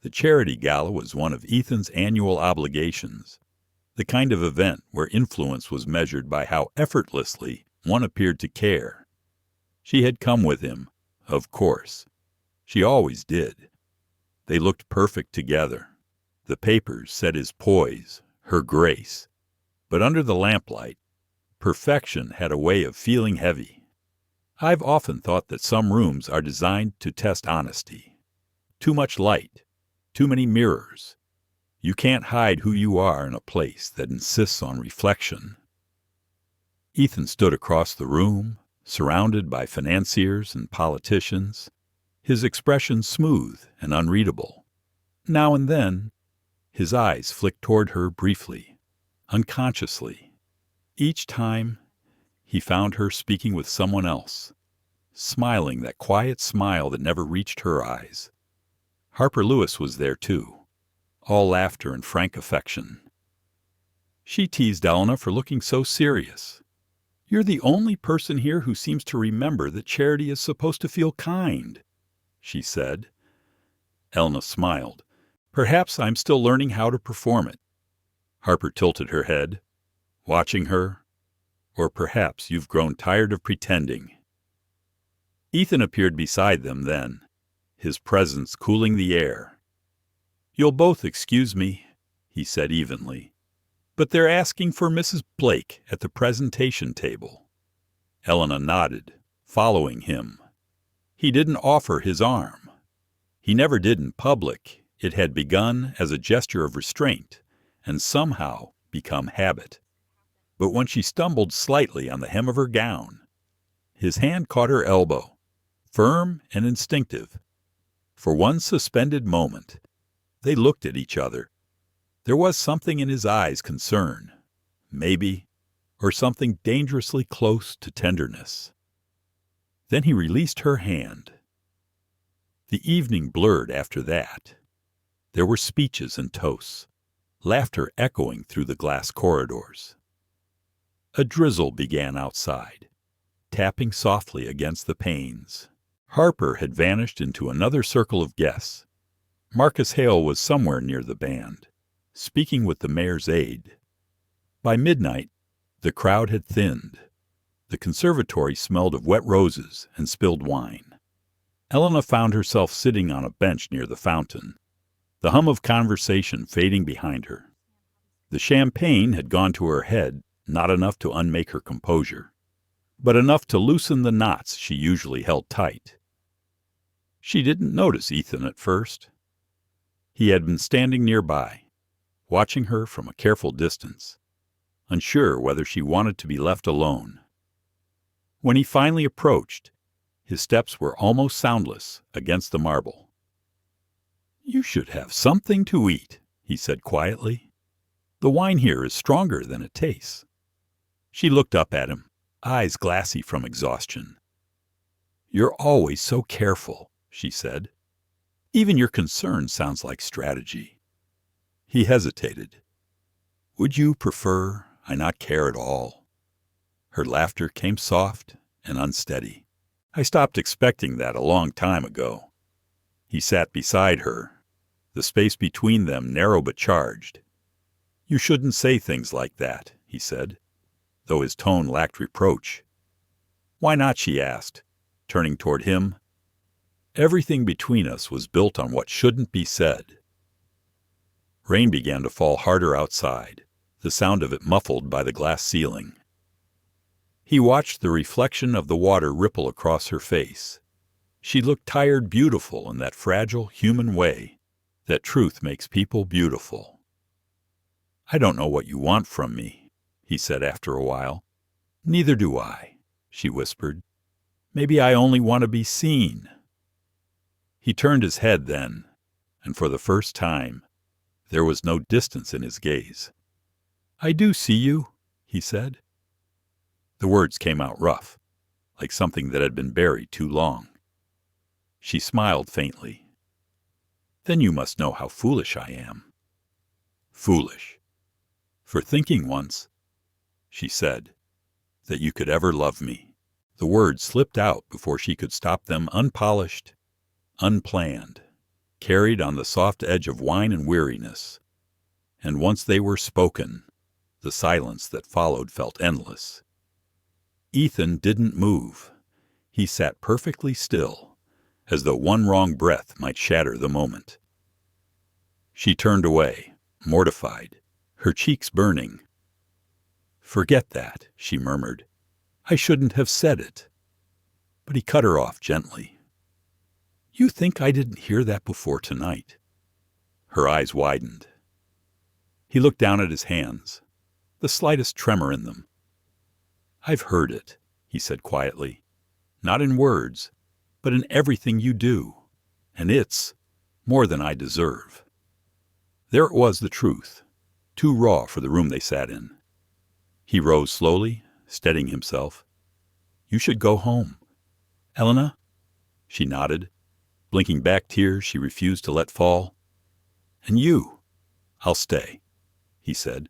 Speaker 1: The charity gala was one of Ethan's annual obligations, the kind of event where influence was measured by how effortlessly one appeared to care. She had come with him, of course. She always did. They looked perfect together. The papers said his poise, her grace, but under the lamplight, perfection had a way of feeling heavy. I've often thought that some rooms are designed to test honesty. Too much light, too many mirrors. You can't hide who you are in a place that insists on reflection. Ethan stood across the room, surrounded by financiers and politicians, his expression smooth and unreadable. Now and then, his eyes flicked toward her briefly, unconsciously. Each time, he found her speaking with someone else, smiling that quiet smile that never reached her eyes. Harper Lewis was there too, all laughter and frank affection. She teased Elena for looking so serious. "You're the only person here who seems to remember that charity is supposed to feel kind," she said. Elena smiled. "Perhaps I'm still learning how to perform it." Harper tilted her head, watching her. "Or perhaps you've grown tired of pretending." Ethan appeared beside them then, his presence cooling the air. "You'll both excuse me," he said evenly, "but they're asking for Mrs. Blake at the presentation table." Elena nodded, following him. He didn't offer his arm. He never did in public. It had begun as a gesture of restraint and somehow become habit. But when she stumbled slightly on the hem of her gown, his hand caught her elbow, firm and instinctive. For one suspended moment, they looked at each other. There was something in his eyes concern, maybe, or something dangerously close to tenderness. Then he released her hand. The evening blurred after that. There were speeches and toasts, laughter echoing through the glass corridors. A drizzle began outside, tapping softly against the panes. Harper had vanished into another circle of guests. Marcus Hale was somewhere near the band, speaking with the mayor's aide. By midnight, the crowd had thinned. The conservatory smelled of wet roses and spilled wine. Elena found herself sitting on a bench near the fountain, the hum of conversation fading behind her. The champagne had gone to her head, not enough to unmake her composure, but enough to loosen the knots she usually held tight. She didn't notice Ethan at first. He had been standing nearby, watching her from a careful distance, unsure whether she wanted to be left alone. When he finally approached, his steps were almost soundless against the marble. "You should have something to eat," he said quietly. "The wine here is stronger than it tastes." She looked up at him, eyes glassy from exhaustion. "You're always so careful," she said. "Even your concern sounds like strategy." He hesitated. "Would you prefer I not care at all?" Her laughter came soft and unsteady. "I stopped expecting that a long time ago." He sat beside her, the space between them narrow but charged. "You shouldn't say things like that," he said, though his tone lacked reproach. "Why not?" she asked, turning toward him. "Everything between us was built on what shouldn't be said." Rain began to fall harder outside, the sound of it muffled by the glass ceiling. He watched the reflection of the water ripple across her face. She looked tired, beautiful in that fragile human way that truth makes people beautiful. "I don't know what you want from me," he said after a while. "Neither do I," she whispered. "Maybe I only want to be seen." He turned his head then, and for the first time, there was no distance in his gaze. "I do see you," he said. The words came out rough, like something that had been buried too long. She smiled faintly. "Then you must know how foolish I am." "Foolish? For thinking once," she said, "that you could ever love me." The words slipped out before she could stop them, unpolished, unplanned, carried on the soft edge of wine and weariness. And once they were spoken, the silence that followed felt endless. Ethan didn't move. He sat perfectly still, as though one wrong breath might shatter the moment. She turned away, mortified, her cheeks burning. "Forget that," she murmured. "I shouldn't have said it." But he cut her off gently. "You think I didn't hear that before tonight?" Her eyes widened. He looked down at his hands, the slightest tremor in them. "I've heard it," he said quietly. "Not in words, but in everything you do. And it's more than I deserve." There it was, the truth, too raw for the room they sat in. He rose slowly, steadying himself. "You should go home. Elena?" She nodded, blinking back tears she refused to let fall. "And you?" "I'll stay," he said.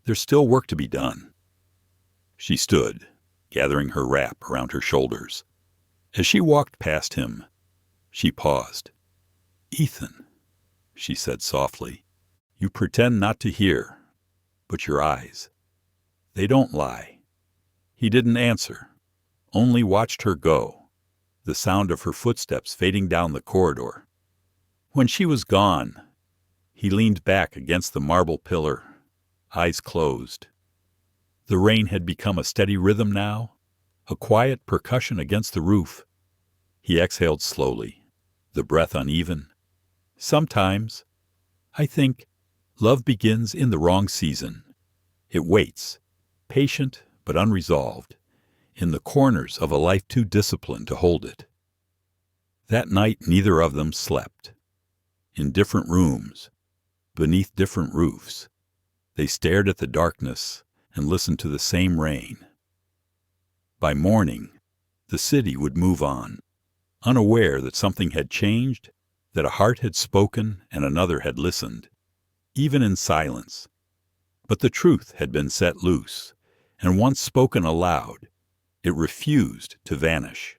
Speaker 1: "There's still work to be done." She stood, gathering her wrap around her shoulders. As she walked past him, she paused. "Ethan," she said softly, "you pretend not to hear, but your eyes, they don't lie." He didn't answer, only watched her go, the sound of her footsteps fading down the corridor. When she was gone, he leaned back against the marble pillar, eyes closed. The rain had become a steady rhythm now, a quiet percussion against the roof. He exhaled slowly, the breath uneven. "Sometimes, I think, love begins in the wrong season. It waits, patient but unresolved, in the corners of a life too disciplined to hold it." That night neither of them slept. In different rooms, beneath different roofs, they stared at the darkness and listened to the same rain. By morning, the city would move on, unaware that something had changed, that a heart had spoken and another had listened, even in silence. But the truth had been set loose, and once spoken aloud, it refused to vanish.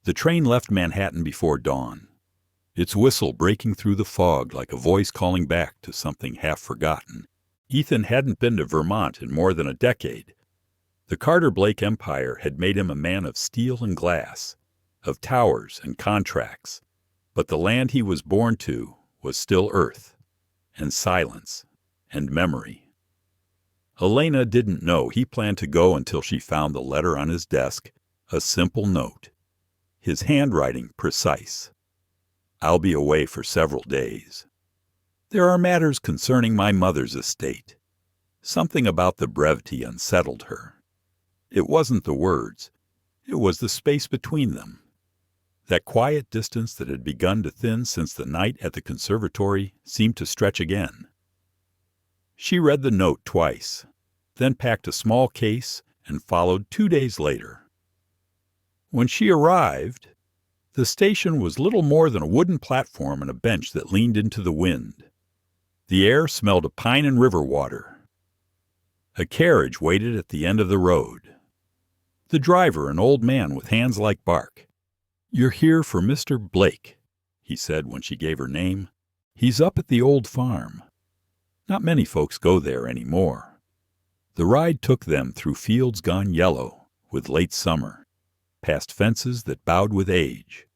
Speaker 1: The train left Manhattan before dawn, its whistle breaking through the fog like a voice calling back to something half forgotten. Ethan hadn't been to Vermont in more than a decade. The Carter Blake empire had made him a man of steel and glass, of towers and contracts, but the land he was born to was still earth, and silence, and memory. Elena didn't know he planned to go until she found the letter on his desk, a simple note, his handwriting precise. "I'll be away for several days. There are matters concerning my mother's estate." Something about the brevity unsettled her. It wasn't the words, it was the space between them. That quiet distance that had begun to thin since the night at the conservatory seemed to stretch again. She read the note twice, then packed a small case and followed 2 days later. When she arrived, the station was little more than a wooden platform and a bench that leaned into the wind. The air smelled of pine and river water. A carriage waited at the end of the road. The driver, an old man with hands like bark. "You're here for Mr. Blake," he said when she gave her name. "He's up at the old farm. Not many folks go there anymore." The ride took them through fields gone yellow with late summer, past fences that bowed with age.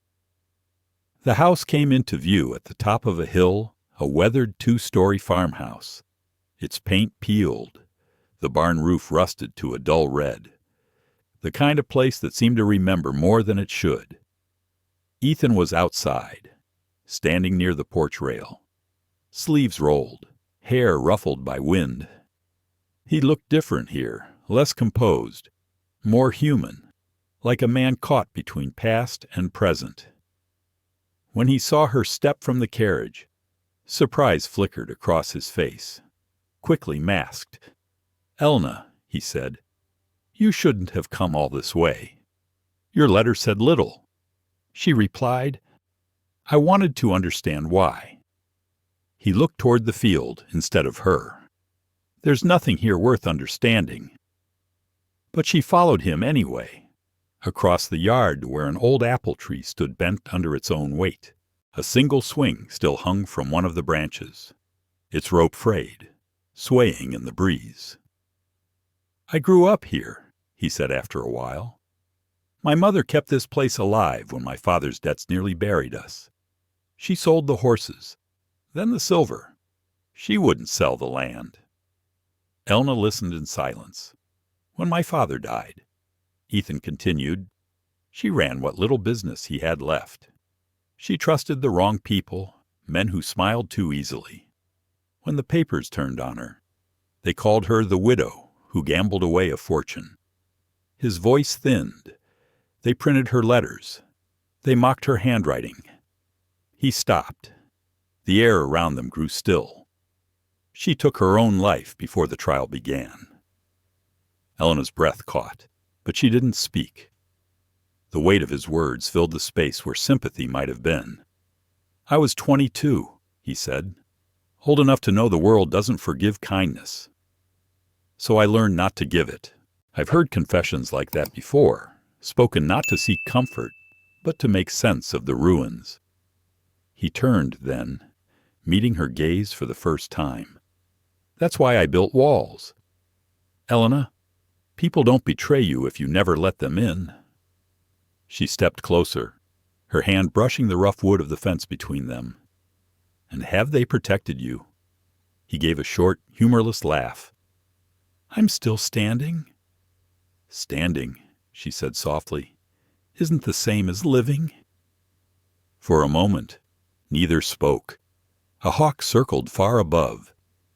Speaker 1: The house came into view at the top of a hill, a weathered 2-story farmhouse, its paint peeled, the barn roof rusted to a dull red, the kind of place that seemed to remember more than it should. Ethan was outside, standing near the porch rail, sleeves rolled, hair ruffled by wind. He looked different here, less composed, more human, like a man caught between past and present. When he saw her step from the carriage, surprise flickered across his face, quickly masked. "Elna," he said, "you shouldn't have come all this way. Your letter said little." She replied, "I wanted to understand why." He looked toward the field instead of her. "There's nothing here worth understanding." But she followed him anyway, across the yard to where an old apple tree stood bent under its own weight. A single swing still hung from one of the branches, its rope frayed, swaying in the breeze. "I grew up here," he said after a while. "My mother kept this place alive when my father's debts nearly buried us. She sold the horses, Then the silver. She wouldn't sell the land. Elna listened in silence. When my father died, Ethan continued, she ran what little business he had left. She trusted the wrong people, men who smiled too easily. When the papers turned on her, they called her the widow who gambled away a fortune. His voice thinned. They printed her letters. They mocked her handwriting. He stopped. The air around them grew still. She took her own life before the trial began. Elena's breath caught, but she didn't speak. The weight of his words filled the space where sympathy might have been. I was 22, he said, old enough to know the world doesn't forgive kindness. So I learned not to give it. I've heard confessions like that before, spoken not to seek comfort, but to make sense of the ruins. He turned then, meeting her gaze for the first time. That's why I built walls. Elena, people don't betray you if you never let them in. She stepped closer, her hand brushing the rough wood of the fence between them. And have they protected you? He gave a short, humorless laugh. I'm still standing. Standing, she said softly, isn't the same as living. For a moment, neither spoke. A hawk circled far above,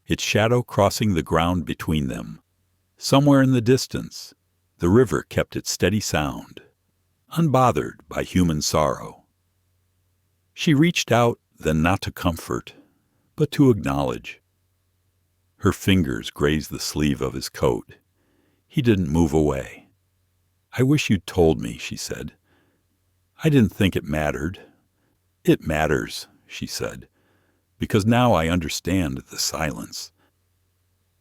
Speaker 1: its shadow crossing the ground between them. Somewhere in the distance, the river kept its steady sound, unbothered by human sorrow. She reached out, then not to comfort, but to acknowledge. Her fingers grazed the sleeve of his coat. He didn't move away. I wish you'd told me, she said. I didn't think it mattered. It matters, she said, because now I understand the silence.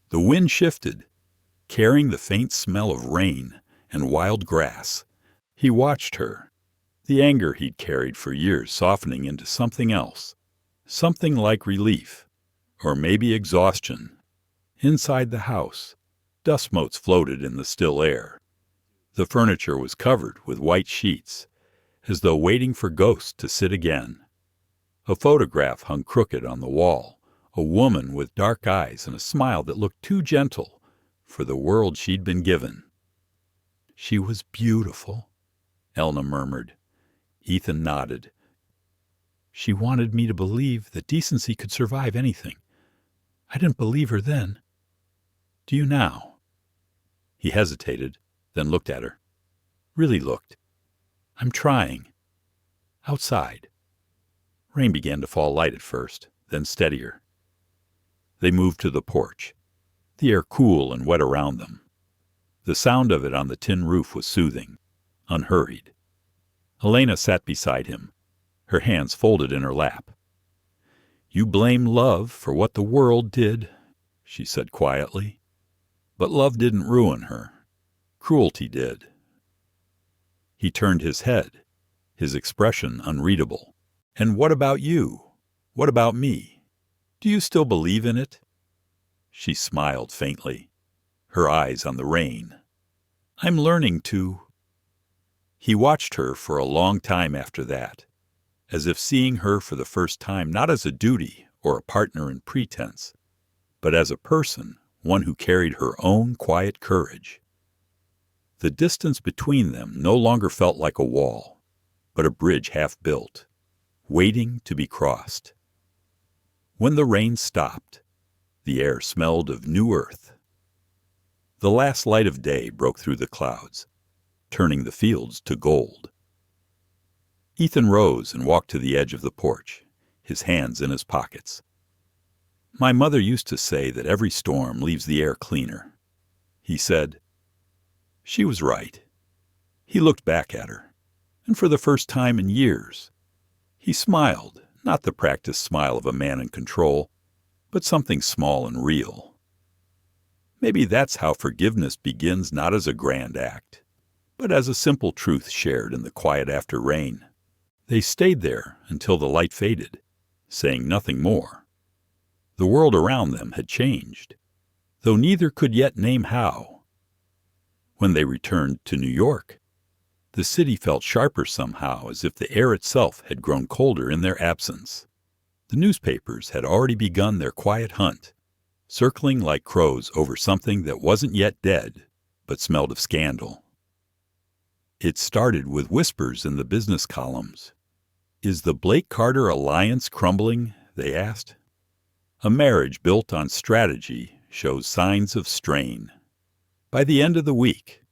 Speaker 1: The wind shifted, carrying the faint smell of rain and wild grass. He watched her, the anger he'd carried for years softening into something else, something like relief, or maybe exhaustion. Inside the house, dust motes floated in the still air. The furniture was covered with white sheets, as though waiting for ghosts to sit again. A photograph hung crooked on the wall, a woman with dark eyes and a smile that looked too gentle for the world she'd been given. She was beautiful, Elna murmured. Ethan nodded. She wanted me to believe that decency could survive anything. I didn't believe her then. Do you now? He hesitated, then looked at her. Really looked. I'm trying. Outside. Rain began to fall light at first, then steadier. They moved to the porch, the air cool and wet around them. The sound of it on the tin roof was soothing, unhurried. Elena sat beside him, her hands folded in her lap. You blame love for what the world did, she said quietly. But love didn't ruin her. Cruelty did. He turned his head, his expression unreadable. And what about you? What about me? Do you still believe in it? She smiled faintly, her eyes on the rain. I'm learning to. He watched her for a long time after that, as if seeing her for the first time not as a duty or a partner in pretense, but as a person, one who carried her own quiet courage. The distance between them no longer felt like a wall, but a bridge half built, waiting to be crossed. When the rain stopped, the air smelled of new earth. The last light of day broke through the clouds, turning the fields to gold. Ethan rose and walked to the edge of the porch, his hands in his pockets. My mother used to say that every storm leaves the air cleaner. He said. She was right. He looked back at her, and for the first time in years, he smiled, not the practiced smile of a man in control, but something small and real. Maybe that's how forgiveness begins, not as a grand act, but as a simple truth shared in the quiet after rain. They stayed there until the light faded, saying nothing more. The world around them had changed, though neither could yet name how. When they returned to New York, the city felt sharper somehow, as if the air itself had grown colder in their absence. The newspapers had already begun their quiet hunt, circling like crows over something that wasn't yet dead, but smelled of scandal. It started with whispers in the business columns. "Is the Blake-Carter alliance crumbling?" they asked. "A marriage built on strategy shows signs of strain." By the end of the week,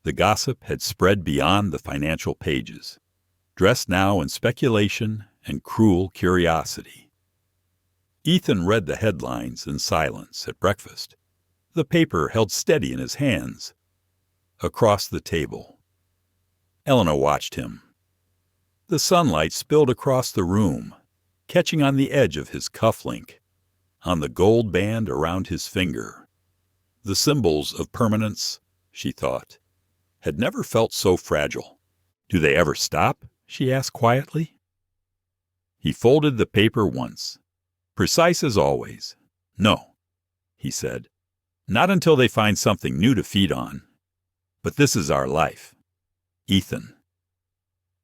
Speaker 1: the gossip had spread beyond the financial pages, dressed now in speculation and cruel curiosity. Ethan read the headlines in silence at breakfast, the paper held steady in his hands. Across the table, Elena watched him. The sunlight spilled across the room, catching on the edge of his cufflink, on the gold band around his finger. The symbols of permanence, she thought, had never felt so fragile. "Do they ever stop?" she asked quietly. He folded the paper once, precise as always. "No," he said, "not until they find something new to feed on. But this is our life. Ethan."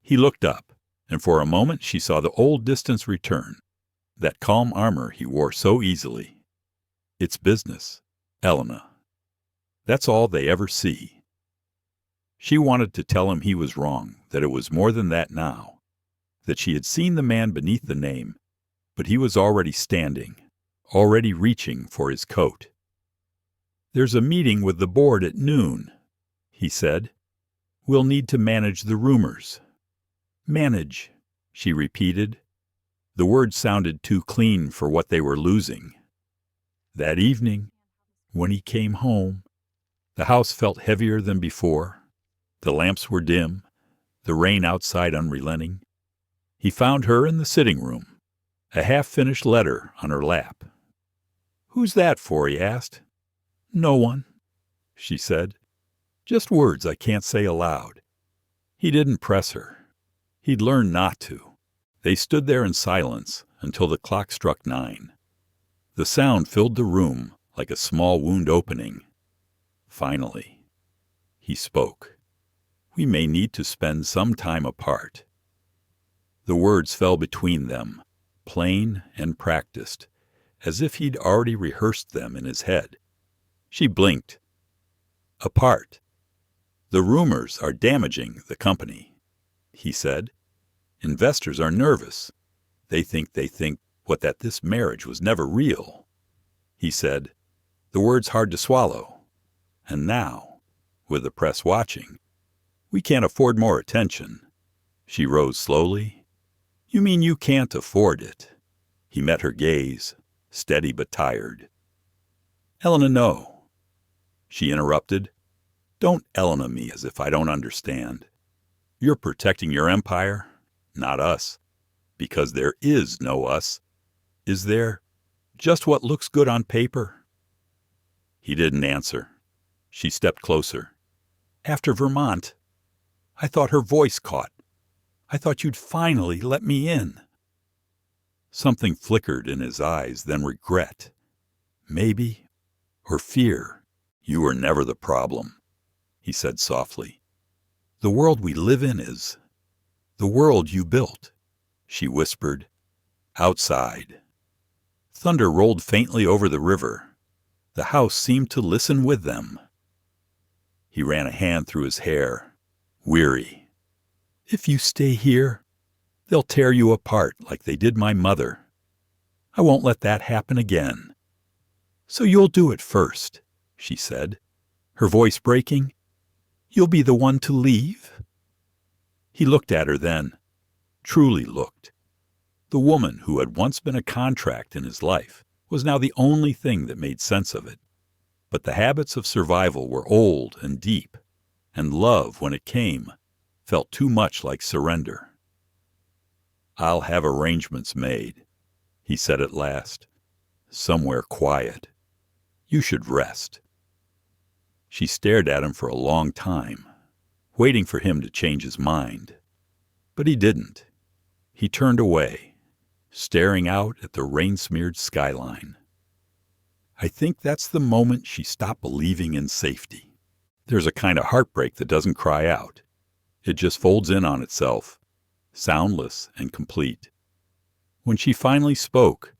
Speaker 1: He looked up, and for a moment she saw the old distance return, that calm armor he wore so easily. "It's business, Elena. That's all they ever see." She wanted to tell him he was wrong, that it was more than that now, that she had seen the man beneath the name, but he was already standing, already reaching for his coat. "There's a meeting with the board at noon," he said. "We'll need to manage the rumors." "Manage," she repeated. The word sounded too clean for what they were losing. That evening, when he came home, the house felt heavier than before. The lamps were dim, the rain outside unrelenting. He found her in the sitting room, a half-finished letter on her lap. "Who's that for?" he asked. "No one," she said. "Just words I can't say aloud." He didn't press her. He'd learned not to. They stood there in silence until the clock struck 9. The sound filled the room like a small wound opening. Finally, he spoke. "We may need to spend some time apart." The words fell between them, plain and practiced, as if he'd already rehearsed them in his head. She blinked. "Apart. The rumors are damaging the company," he said. "Investors are nervous. They think that this marriage was never real." He said, the words hard to swallow. "And now, with the press watching, we can't afford more attention." She rose slowly. "You mean you can't afford it?" He met her gaze, steady but tired. "Elena, no." She interrupted. "Don't Elena me as if I don't understand. You're protecting your empire, not us. Because there is no us. Is there? Just what looks good on paper?" He didn't answer. She stepped closer. "After Vermont, I thought," her voice caught. "I thought you'd finally let me in." Something flickered in his eyes, then regret. Maybe, or fear. "You were never the problem," he said softly. "The world we live in is the world you built," she whispered. Outside, thunder rolled faintly over the river. The house seemed to listen with them. He ran a hand through his hair, weary. "If you stay here, they'll tear you apart like they did my mother. I won't let that happen again." "So you'll do it first," she said, her voice breaking. "You'll be the one to leave?" He looked at her then, truly looked. The woman who had once been a contract in his life was now the only thing that made sense of it. But the habits of survival were old and deep, and love, when it came, felt too much like surrender. "I'll have arrangements made," he said at last. "Somewhere quiet. You should rest." She stared at him for a long time, waiting for him to change his mind. But he didn't. He turned away, staring out at the rain-smeared skyline. I think that's the moment she stopped believing in safety. There's a kind of heartbreak that doesn't cry out. It just folds in on itself, soundless and complete. When she finally spoke,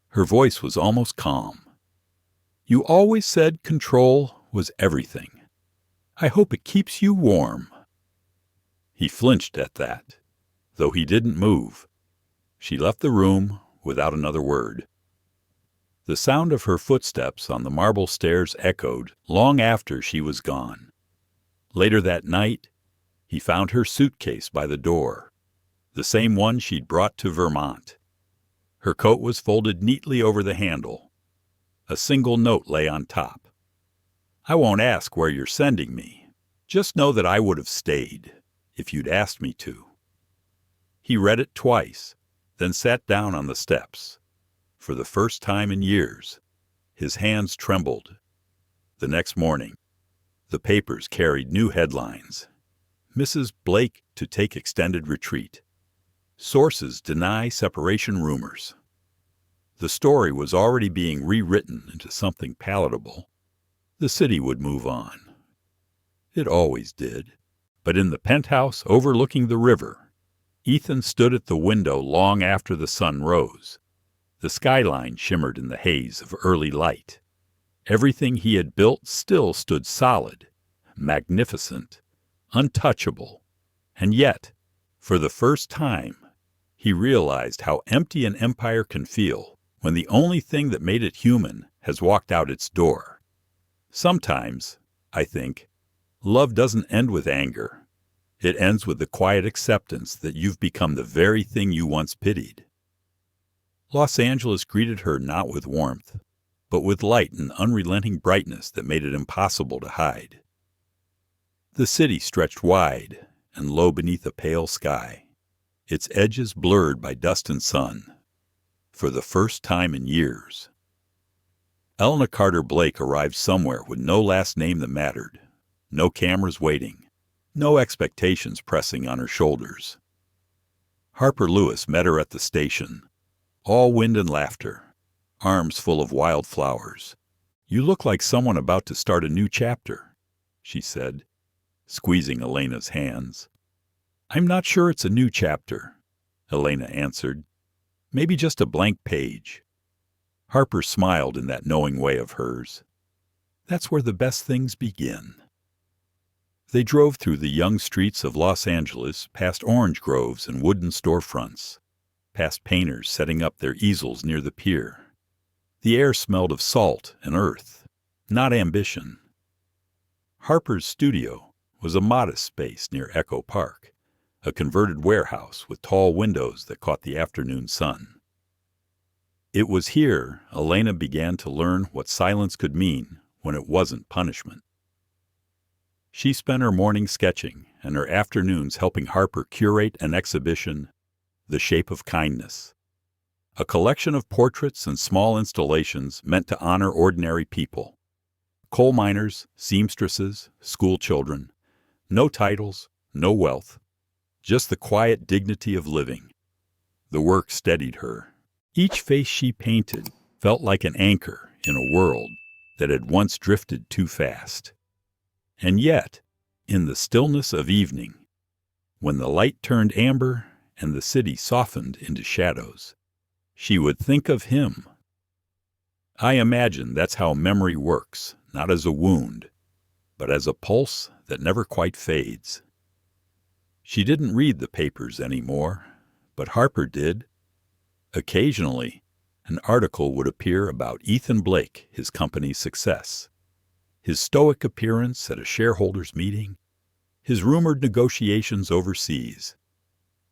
Speaker 1: her voice was almost calm. "You always said control was everything. I hope it keeps you warm." He flinched at that, though he didn't move. She left the room without another word. The sound of her footsteps on the marble stairs echoed long after she was gone. Later that night, he found her suitcase by the door, the same one she'd brought to Vermont. Her coat was folded neatly over the handle. A single note lay on top. "I won't ask where you're sending me. Just know that I would have stayed if you'd asked me to." He read it twice, then sat down on the steps. For the first time in years, his hands trembled. The next morning, the papers carried new headlines. "Mrs. Blake to take extended retreat. Sources deny separation rumors." The story was already being rewritten into something palatable. The city would move on. It always did. But in the penthouse overlooking the river, Ethan stood at the window long after the sun rose. The skyline shimmered in the haze of early light. Everything he had built still stood solid, magnificent, untouchable. And yet, for the first time, he realized how empty an empire can feel when the only thing that made it human has walked out its door. Sometimes, I think, love doesn't end with anger. It ends with the quiet acceptance that you've become the very thing you once pitied. Los Angeles greeted her not with warmth, but with light and unrelenting brightness that made it impossible to hide. The city stretched wide and low beneath a pale sky, its edges blurred by dust and sun. For the first time in years, Elna Carter Blake arrived somewhere with no last name that mattered, no cameras waiting, no expectations pressing on her shoulders. Harper Lewis met her at the station, all wind and laughter, arms full of wild flowers. "You look like someone about to start a new chapter," she said, squeezing Elena's hands. "I'm not sure it's a new chapter," Elena answered. "Maybe just a blank page." Harper smiled in that knowing way of hers. "That's where the best things begin." They drove through the young streets of Los Angeles, past orange groves and wooden storefronts, past painters setting up their easels near the pier. The air smelled of salt and earth, not ambition. Harper's studio was a modest space near Echo Park, a converted warehouse with tall windows that caught the afternoon sun. It was here Elena began to learn what silence could mean when it wasn't punishment. She spent her mornings sketching and her afternoons helping Harper curate an exhibition, The Shape of Kindness, a collection of portraits and small installations meant to honor ordinary people. Coal miners, seamstresses, school children. No titles, no wealth, just the quiet dignity of living. The work steadied her. Each face she painted felt like an anchor in a world that had once drifted too fast. And yet, in the stillness of evening, when the light turned amber and the city softened into shadows, she would think of him. I imagine that's how memory works, not as a wound, but as a pulse that never quite fades. She didn't read the papers anymore, but Harper did. Occasionally, an article would appear about Ethan Blake, his company's success, his stoic appearance at a shareholders' meeting, his rumored negotiations overseas.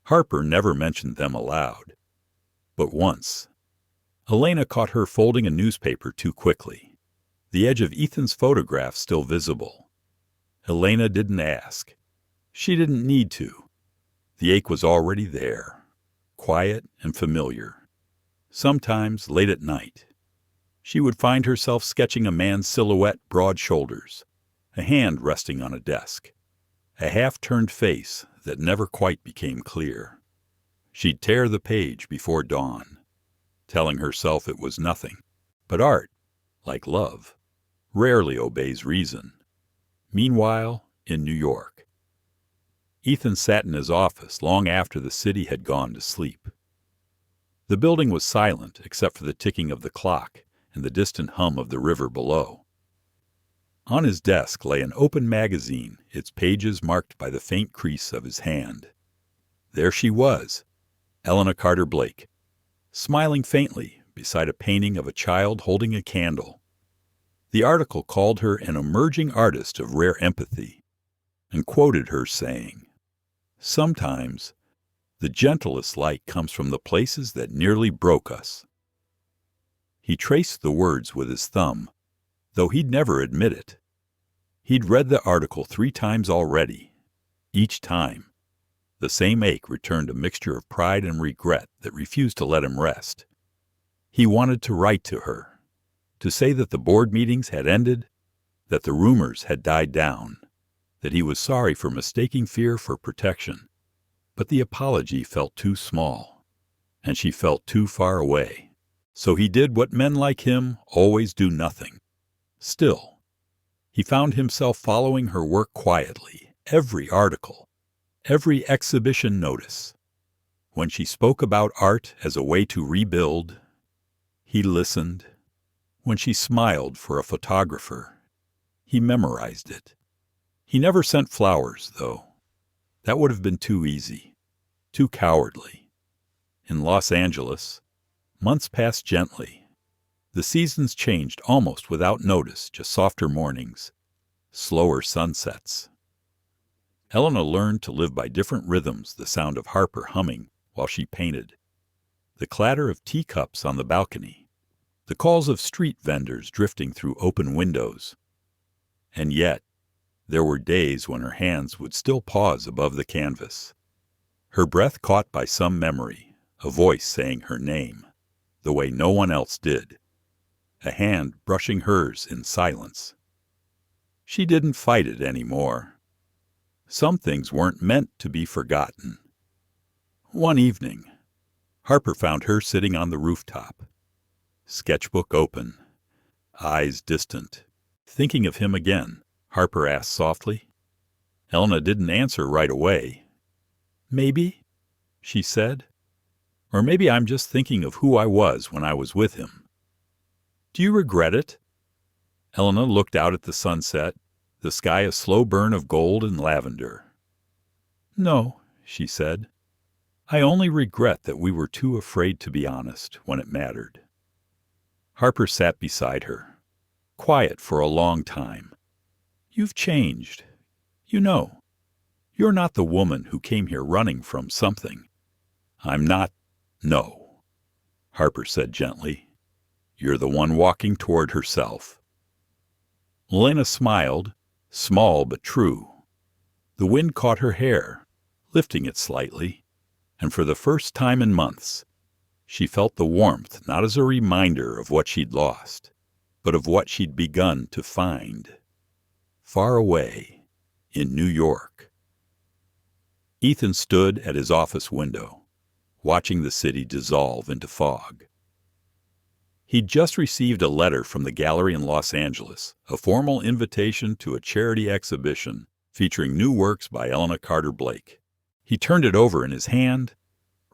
Speaker 1: Harper never mentioned them aloud. But once, Elena caught her folding a newspaper too quickly, the edge of Ethan's photograph still visible. Elena didn't ask. She didn't need to. The ache was already there, quiet and familiar. Sometimes, late at night, she would find herself sketching a man's silhouette, broad shoulders, a hand resting on a desk, a half-turned face that never quite became clear. She'd tear the page before dawn, telling herself it was nothing. But art, like love, rarely obeys reason. Meanwhile, in New York, Ethan sat in his office long after the city had gone to sleep. The building was silent except for the ticking of the clock and the distant hum of the river below. On his desk lay an open magazine, its pages marked by the faint crease of his hand. There she was, Helena Carter Blake, smiling faintly beside a painting of a child holding a candle. The article called her an emerging artist of rare empathy and quoted her saying, "Sometimes the gentlest light comes from the places that nearly broke us." He traced the words with his thumb, though he'd never admit it. He'd read the article 3 times already. Each time, the same ache returned, a mixture of pride and regret that refused to let him rest. He wanted to write to her, to say that the board meetings had ended, that the rumors had died down, that he was sorry for mistaking fear for protection. But the apology felt too small, and she felt too far away. So he did what men like him always do: nothing. Still, he found himself following her work quietly, every article, every exhibition notice. When she spoke about art as a way to rebuild, he listened. When she smiled for a photographer, he memorized it. He never sent flowers, though. That would have been too easy, too cowardly. In Los Angeles, months passed gently. The seasons changed almost without notice, just softer mornings, slower sunsets. Helena learned to live by different rhythms: the sound of Harper humming while she painted, the clatter of teacups on the balcony, the calls of street vendors drifting through open windows. And yet, there were days when her hands would still pause above the canvas, her breath caught by some memory, a voice saying her name, the way no one else did, a hand brushing hers in silence. She didn't fight it anymore. Some things weren't meant to be forgotten. One evening, Harper found her sitting on the rooftop, sketchbook open, eyes distant. "Thinking of him again?" Harper asked softly. Helena didn't answer right away. "Maybe," she said. "Or maybe I'm just thinking of who I was when I was with him." "Do you regret it?" Helena looked out at the sunset, the sky a slow burn of gold and lavender. "No," she said. "I only regret that we were too afraid to be honest when it mattered." Harper sat beside her, quiet for a long time. "You've changed. You know, you're not the woman who came here running from something." "I'm not, no," Harper said gently. "You're the one walking toward herself." Helena smiled, small but true. The wind caught her hair, lifting it slightly, and for the first time in months, she felt the warmth not as a reminder of what she'd lost, but of what she'd begun to find. Far away, in New York. Ethan stood at his office window, watching the city dissolve into fog. He'd just received a letter from the gallery in Los Angeles, a formal invitation to a charity exhibition featuring new works by Helena Carter Blake. He turned it over in his hand,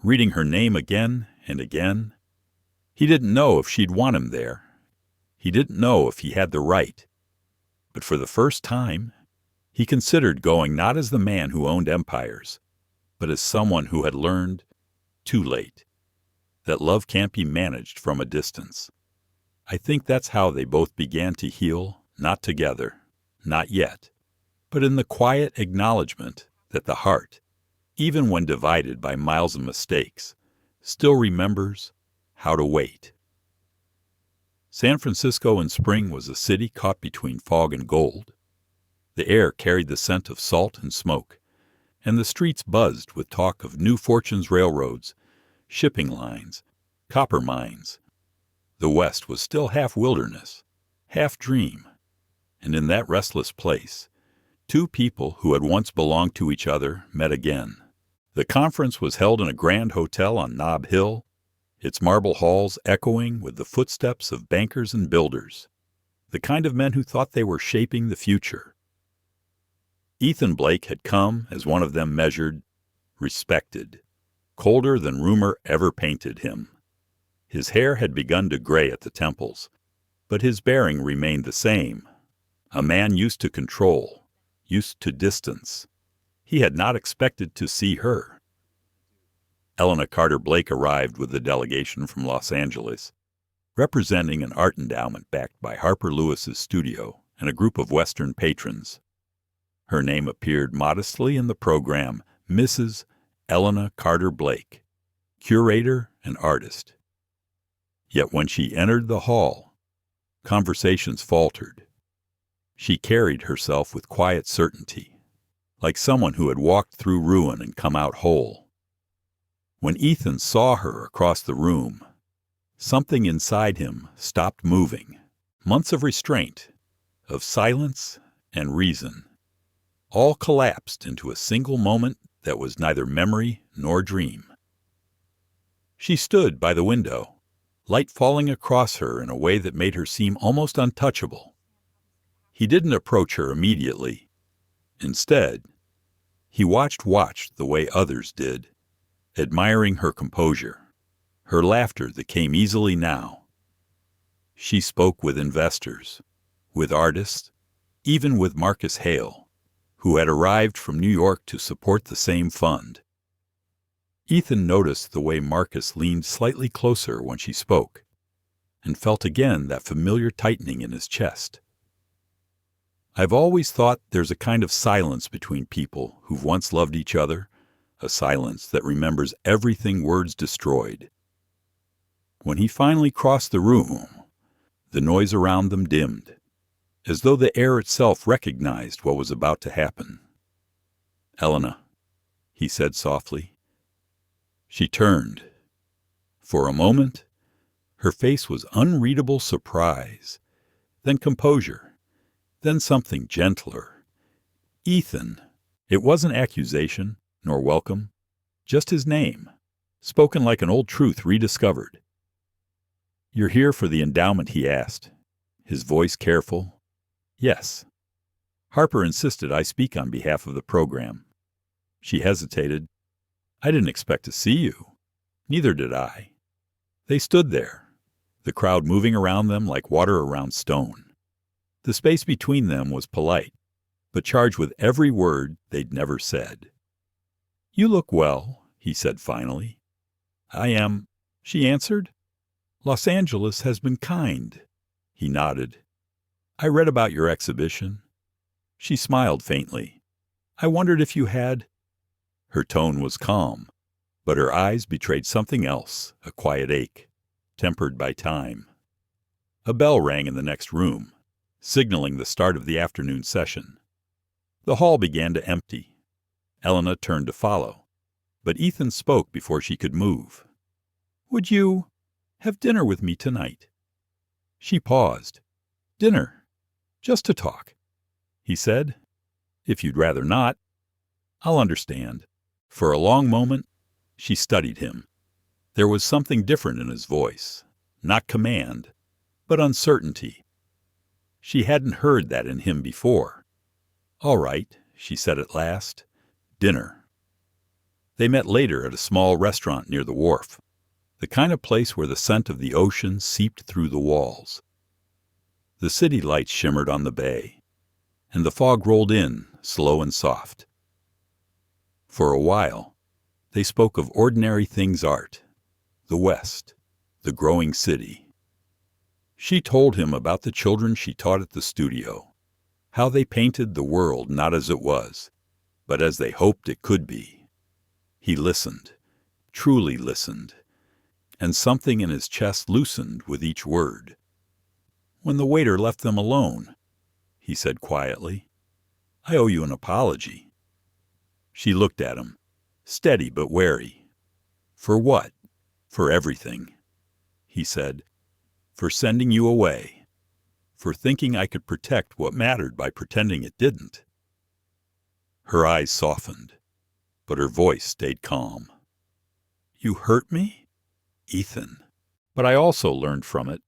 Speaker 1: reading her name again and again. He didn't know if she'd want him there. He didn't know if he had the right. But for the first time, he considered going not as the man who owned empires, but as someone who had learned, too late, that love can't be managed from a distance. I think that's how they both began to heal, not together, not yet, but in the quiet acknowledgement that the heart, even when divided by miles of mistakes, still remembers how to wait. San Francisco in spring was a city caught between fog and gold. The air carried the scent of salt and smoke, and the streets buzzed with talk of new fortunes railroads, shipping lines, copper mines. The West was still half wilderness, half dream, and in that restless place, two people who had once belonged to each other met again. The conference was held in a grand hotel on Nob Hill, its marble halls echoing with the footsteps of bankers and builders, the kind of men who thought they were shaping the future. Ethan Blake had come as one of them, measured, respected, colder than rumor ever painted him. His hair had begun to gray at the temples, but his bearing remained the same. A man used to control, used to distance. He had not expected to see her. Elena Carter Blake arrived with the delegation from Los Angeles, representing an art endowment backed by Harper Lewis's studio and a group of Western patrons. Her name appeared modestly in the program, Mrs. Elena Carter Blake, curator and artist. Yet when she entered the hall, conversations faltered. She carried herself with quiet certainty, like someone who had walked through ruin and come out whole. When Ethan saw her across the room, something inside him stopped moving. Months of restraint, of silence and reason, all collapsed into a single moment that was neither memory nor dream. She stood by the window, light falling across her in a way that made her seem almost untouchable. He didn't approach her immediately. Instead, he watched the way others did, admiring her composure, her laughter that came easily now. She spoke with investors, with artists, even with Marcus Hale, who had arrived from New York to support the same fund. Ethan noticed the way Marcus leaned slightly closer when she spoke, and felt again that familiar tightening in his chest. I've always thought there's a kind of silence between people who've once loved each other, a silence that remembers everything words destroyed. When he finally crossed the room, the noise around them dimmed, as though the air itself recognized what was about to happen. "Elena," he said softly. She turned. For a moment, her face was unreadable surprise, then composure, then something gentler. Ethan. It wasn't accusation, nor welcome, just his name, spoken like an old truth rediscovered. "You're here for the endowment?" he asked, his voice careful. "Yes. Harper insisted I speak on behalf of the program." She hesitated. "I didn't expect to see you." "Neither did I." They stood there, the crowd moving around them like water around stone. The space between them was polite, but charged with every word they'd never said. "You look well," he said finally. "I am," she answered. "Los Angeles has been kind." He nodded. "I read about your exhibition." She smiled faintly. "I wondered if you had—" Her tone was calm, but her eyes betrayed something else, a quiet ache, tempered by time. A bell rang in the next room, signaling the start of the afternoon session. The hall began to empty. Elena turned to follow, but Ethan spoke before she could move. "Would you have dinner with me tonight?" She paused. "Dinner? Just to talk?" He said. "If you'd rather not, I'll understand." For a long moment, she studied him. There was something different in his voice, not command, but uncertainty. She hadn't heard that in him before. "All right," she said at last. "Dinner." They met later at a small restaurant near the wharf, the kind of place where the scent of the ocean seeped through the walls. The city lights shimmered on the bay, and the fog rolled in, slow and soft. For a while, they spoke of ordinary things: art, the West, the growing city. She told him about the children she taught at the studio, how they painted the world not as it was, but as they hoped it could be. He listened, truly listened, and something in his chest loosened with each word. "When the waiter left them alone," he said quietly, "I owe you an apology." She looked at him, steady but wary. "For what?" "For everything," he said. "For sending you away. For thinking I could protect what mattered by pretending it didn't." Her eyes softened, but her voice stayed calm. "You hurt me, Ethan. But I also learned from it.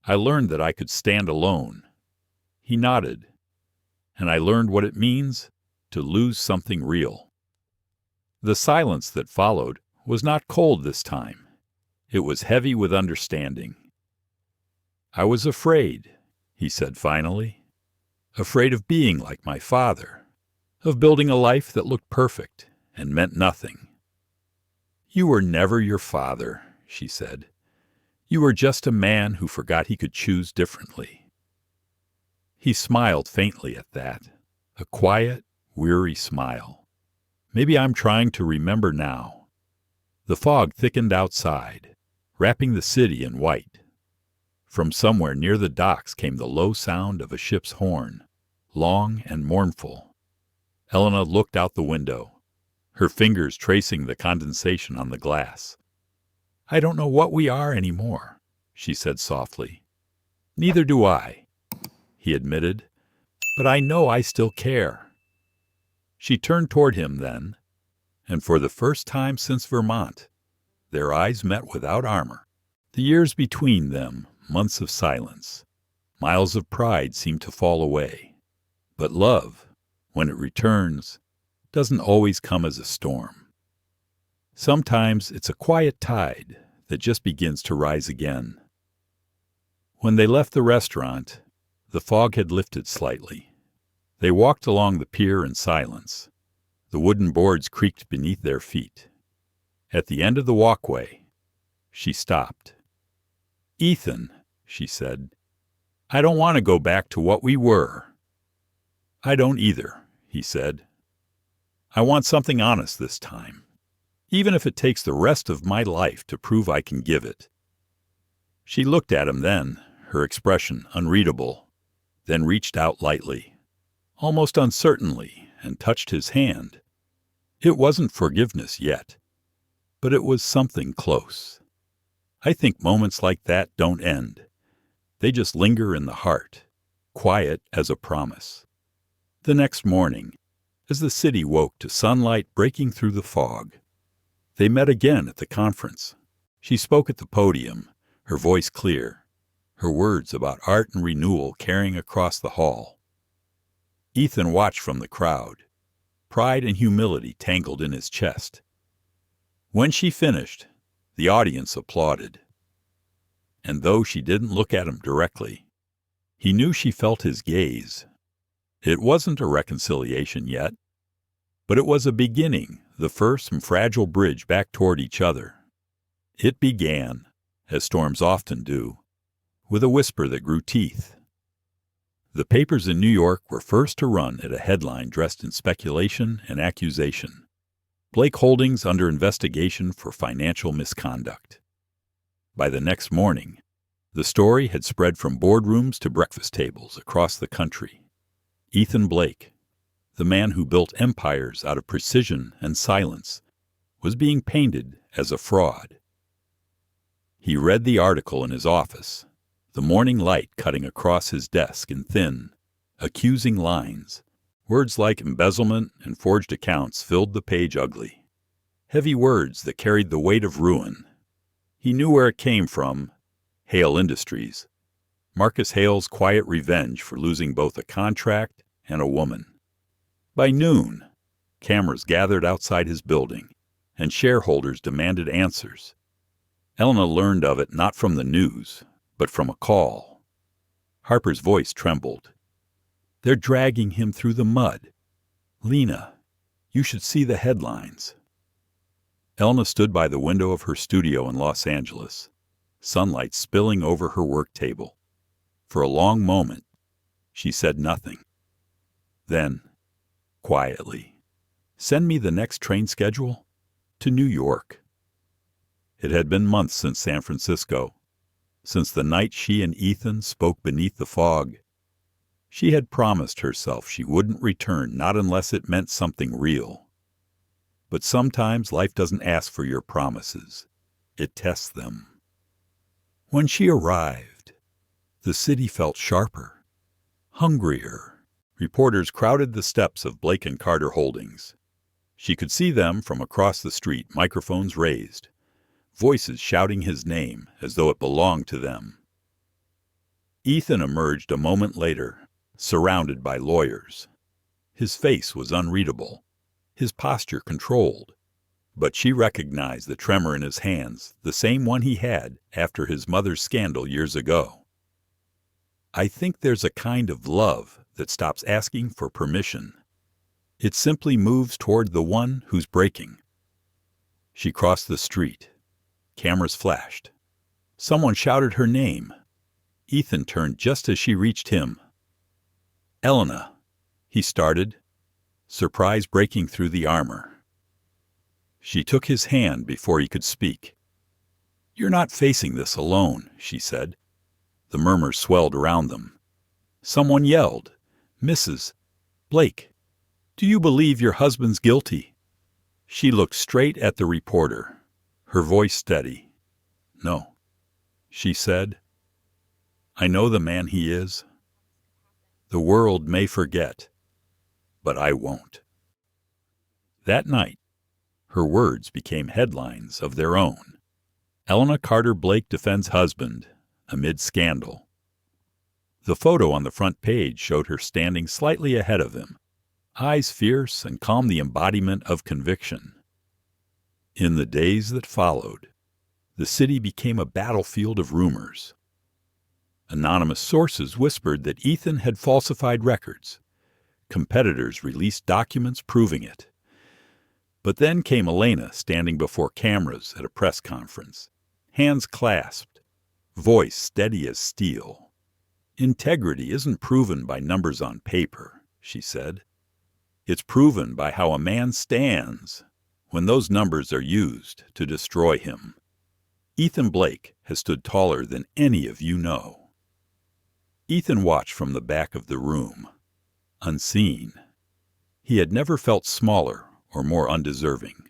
Speaker 1: I learned that I could stand alone." He nodded. "And I learned what it means to lose something real." The silence that followed was not cold this time. It was heavy with understanding. "I was afraid," he said finally. "Afraid of being like my father, of building a life that looked perfect and meant nothing." "You were never your father," she said. "You were just a man who forgot he could choose differently." He smiled faintly at that, a quiet, weary smile. "Maybe I'm trying to remember now." The fog thickened outside, wrapping the city in white. From somewhere near the docks came the low sound of a ship's horn, long and mournful. Elena looked out the window, her fingers tracing the condensation on the glass. "I don't know what we are anymore," she said softly. "Neither do I," he admitted, "but I know I still care." She turned toward him then, and for the first time since Vermont, their eyes met without armor. The years between them, months of silence, miles of pride seemed to fall away. But love, when it returns, doesn't always come as a storm. Sometimes it's a quiet tide that just begins to rise again. When they left the restaurant, the fog had lifted slightly. They walked along the pier in silence. The wooden boards creaked beneath their feet. At the end of the walkway, she stopped. "Ethan," she said, "I don't want to go back to what we were." "I don't either," he said. "I want something honest this time, even if it takes the rest of my life to prove I can give it." She looked at him then, her expression unreadable, then reached out lightly, almost uncertainly, and touched his hand. It wasn't forgiveness yet, but it was something close. I think moments like that don't end. They just linger in the heart, quiet as a promise. The next morning, as the city woke to sunlight breaking through the fog, they met again at the conference. She spoke at the podium, her voice clear, her words about art and renewal carrying across the hall. Ethan watched from the crowd, pride and humility tangled in his chest. When she finished, the audience applauded. And though she didn't look at him directly, he knew she felt his gaze. It wasn't a reconciliation yet, but it was a beginning, the first and fragile bridge back toward each other. It began, as storms often do, with a whisper that grew teeth. The papers in New York were first to run at a headline dressed in speculation and accusation. Blake Holdings under investigation for financial misconduct. By the next morning, the story had spread from boardrooms to breakfast tables across the country. Ethan Blake, the man who built empires out of precision and silence, was being painted as a fraud. He read the article in his office, the morning light cutting across his desk in thin, accusing lines. Words like embezzlement and forged accounts filled the page ugly. Heavy words that carried the weight of ruin. He knew where it came from: Hale Industries. Marcus Hale's quiet revenge for losing both a contract and a woman. By noon, cameras gathered outside his building, and shareholders demanded answers. Elena learned of it not from the news, but from a call. Harper's voice trembled. "They're dragging him through the mud. Lena, you should see the headlines." Elena stood by the window of her studio in Los Angeles, sunlight spilling over her work table. For a long moment, she said nothing. Then, quietly, "Send me the next train schedule to New York." It had been months since San Francisco, since the night she and Ethan spoke beneath the fog. She had promised herself she wouldn't return, not unless it meant something real. But sometimes life doesn't ask for your promises. It tests them. When she arrived, the city felt sharper, hungrier. Reporters crowded the steps of Blake & Carter Holdings. She could see them from across the street, microphones raised, voices shouting his name as though it belonged to them. Ethan emerged a moment later, surrounded by lawyers. His face was unreadable, his posture controlled. But she recognized the tremor in his hands, the same one he had after his mother's scandal years ago. "I think there's a kind of love that stops asking for permission. It simply moves toward the one who's breaking." She crossed the street. Cameras flashed. Someone shouted her name. Ethan turned just as she reached him. "Elena," he started, surprise breaking through the armor. She took his hand before he could speak. "You're not facing this alone," she said. The murmurs swelled around them. Someone yelled, "Mrs. Blake, do you believe your husband's guilty?" She looked straight at the reporter, her voice steady. "No," she said. "I know the man he is. The world may forget, but I won't." That night, her words became headlines of their own. Elena Carter Blake defends husband amid scandal. The photo on the front page showed her standing slightly ahead of him, eyes fierce and calm, the embodiment of conviction. In the days that followed, the city became a battlefield of rumors. Anonymous sources whispered that Ethan had falsified records. Competitors released documents proving it. But then came Elena standing before cameras at a press conference, hands clasped, voice steady as steel. "Integrity isn't proven by numbers on paper," she said. "It's proven by how a man stands when those numbers are used to destroy him. Ethan Blake has stood taller than any of you know." Ethan watched from the back of the room, unseen. He had never felt smaller or more undeserving.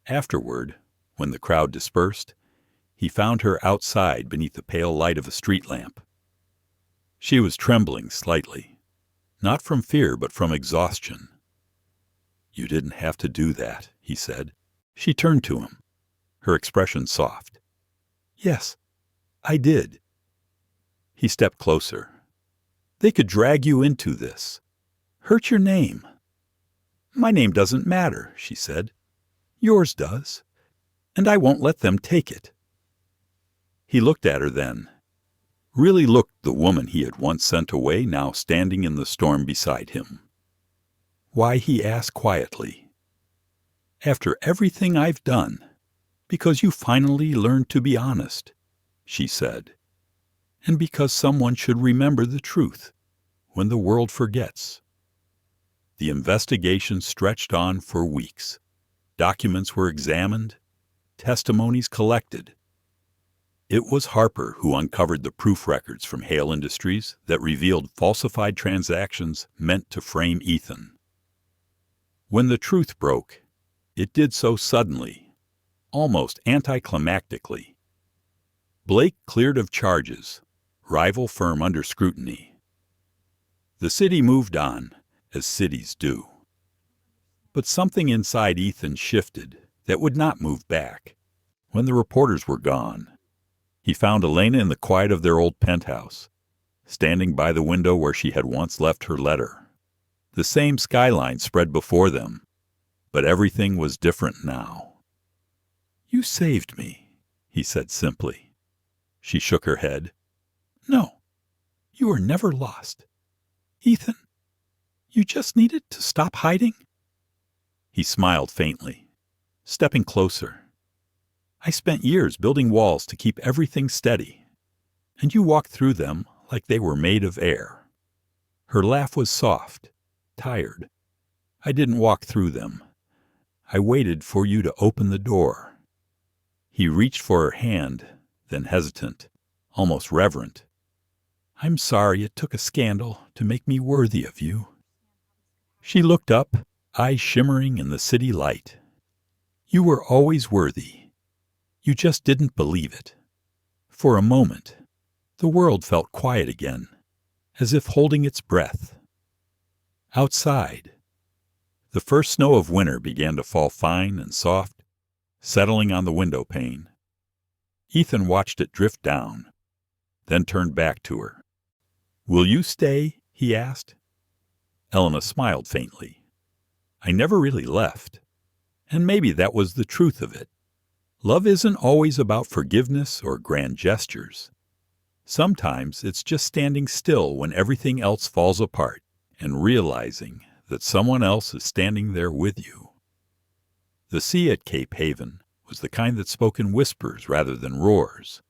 Speaker 1: Afterward, when the crowd dispersed, he found her outside beneath the pale light of a street lamp. She was trembling slightly, not from fear but from exhaustion. "You didn't have to do that," he said. She turned to him, her expression soft. "Yes, I did." He stepped closer. "They could drag you into this, hurt your name." "My name doesn't matter," she said. "Yours does, and I won't let them take it." He looked at her then, really looked the woman he had once sent away, now standing in the storm beside him. "Why," he asked quietly. "After everything I've done, because you finally learned to be honest," she said. "And because someone should remember the truth when the world forgets." The investigation stretched on for weeks. Documents were examined, testimonies collected. It was Harper who uncovered the proof records from Hale Industries that revealed falsified transactions meant to frame Ethan. When the truth broke, it did so suddenly, almost anticlimactically. Blake cleared of charges, rival firm under scrutiny. The city moved on, as cities do. But something inside Ethan shifted that would not move back. When the reporters were gone, he found Elena in the quiet of their old penthouse, standing by the window where she had once left her letter. The same skyline spread before them, but everything was different now. "You saved me," he said simply. She shook her head. "No, you were never lost. Ethan, you just needed to stop hiding." He smiled faintly, stepping closer. "I spent years building walls to keep everything steady, and you walked through them like they were made of air." Her laugh was soft, tired. "I didn't walk through them. I waited for you to open the door." He reached for her hand, then hesitant, almost reverent. "I'm sorry it took a scandal to make me worthy of you." She looked up, eyes shimmering in the city light. "You were always worthy. You just didn't believe it." For a moment, the world felt quiet again, as if holding its breath. Outside, the first snow of winter began to fall fine and soft, settling on the window pane. Ethan watched it drift down, then turned back to her. "Will you stay?" he asked. Elena smiled faintly. "I never really left. And maybe that was the truth of it. Love isn't always about forgiveness or grand gestures. Sometimes it's just standing still when everything else falls apart and realizing that someone else is standing there with you. The sea at Cape Haven was the kind that spoke in whispers rather than roars.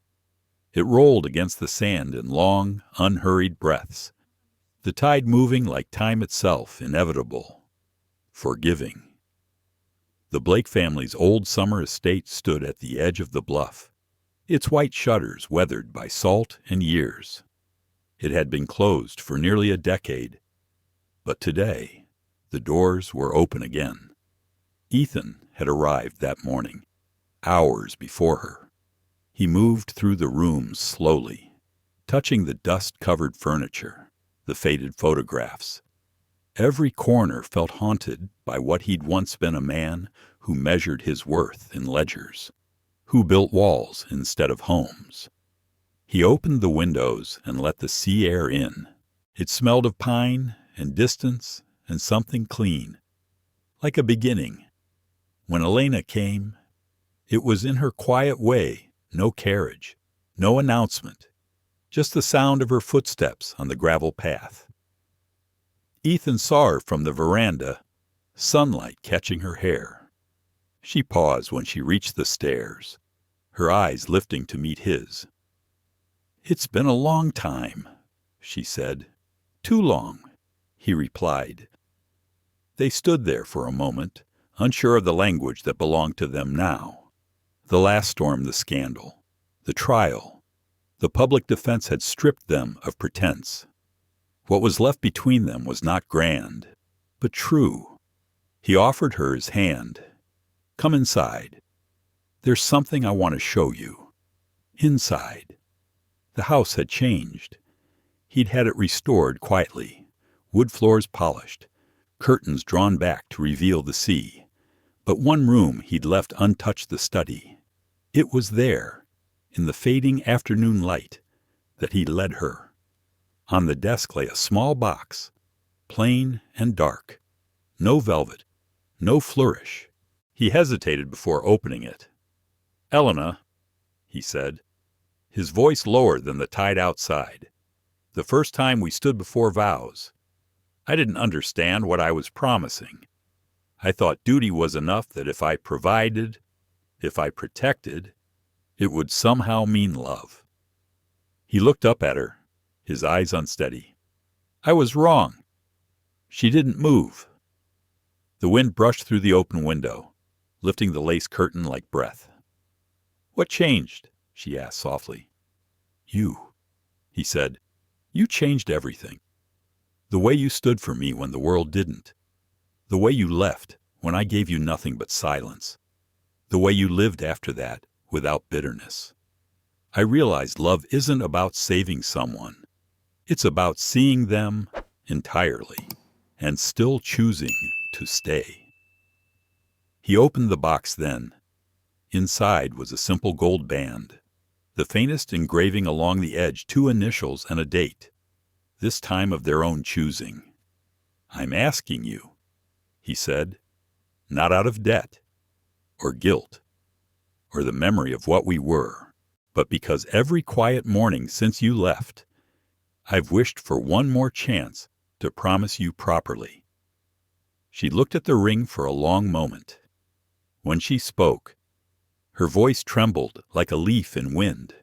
Speaker 1: It rolled against the sand in long, unhurried breaths, the tide moving like time itself, inevitable, forgiving. The Blake family's old summer estate stood at the edge of the bluff, its white shutters weathered by salt and years. It had been closed for nearly a decade, but today the doors were open again. Ethan had arrived that morning, hours before her. He moved through the rooms slowly, touching the dust-covered furniture, the faded photographs. Every corner felt haunted by what he'd once been, a man who measured his worth in ledgers, who built walls instead of homes. He opened the windows and let the sea air in. It smelled of pine and distance and something clean, like a beginning. When Elena came, it was in her quiet way, no carriage, no announcement, just the sound of her footsteps on the gravel path. Ethan saw her from the veranda, sunlight catching her hair. She paused when she reached the stairs, her eyes lifting to meet his. "It's been a long time," she said. "Too long," he replied. They stood there for a moment, unsure of the language that belonged to them now. The last storm, the scandal, the trial, the public defense had stripped them of pretense. What was left between them was not grand, but true. He offered her his hand. "Come inside. There's something I want to show you." Inside. The house had changed. He'd had it restored quietly, wood floors polished, curtains drawn back to reveal the sea. But one room he'd left untouched, the study. It was there, in the fading afternoon light, that he led her. On the desk lay a small box, plain and dark. No velvet, no flourish. He hesitated before opening it. "Elena," he said, his voice lower than the tide outside. "The first time we stood before vows, I didn't understand what I was promising. I thought duty was enough, that if I provided, if I protected, it would somehow mean love." He looked up at her, his eyes unsteady. "I was wrong." She didn't move. The wind brushed through the open window, lifting the lace curtain like breath. "What changed?" she asked softly. "You," he said. "You changed everything. The way you stood for me when the world didn't. The way you left when I gave you nothing but silence. The way you lived after that without bitterness. I realized love isn't about saving someone. It's about seeing them entirely and still choosing to stay." He opened the box then. Inside was a simple gold band, the faintest engraving along the edge, 2 initials and a date, this time of their own choosing. "I'm asking you," he said, "not out of debt or guilt or the memory of what we were, but because every quiet morning since you left, I've wished for one more chance to promise you properly." She looked at the ring for a long moment. When she spoke, her voice trembled like a leaf in wind.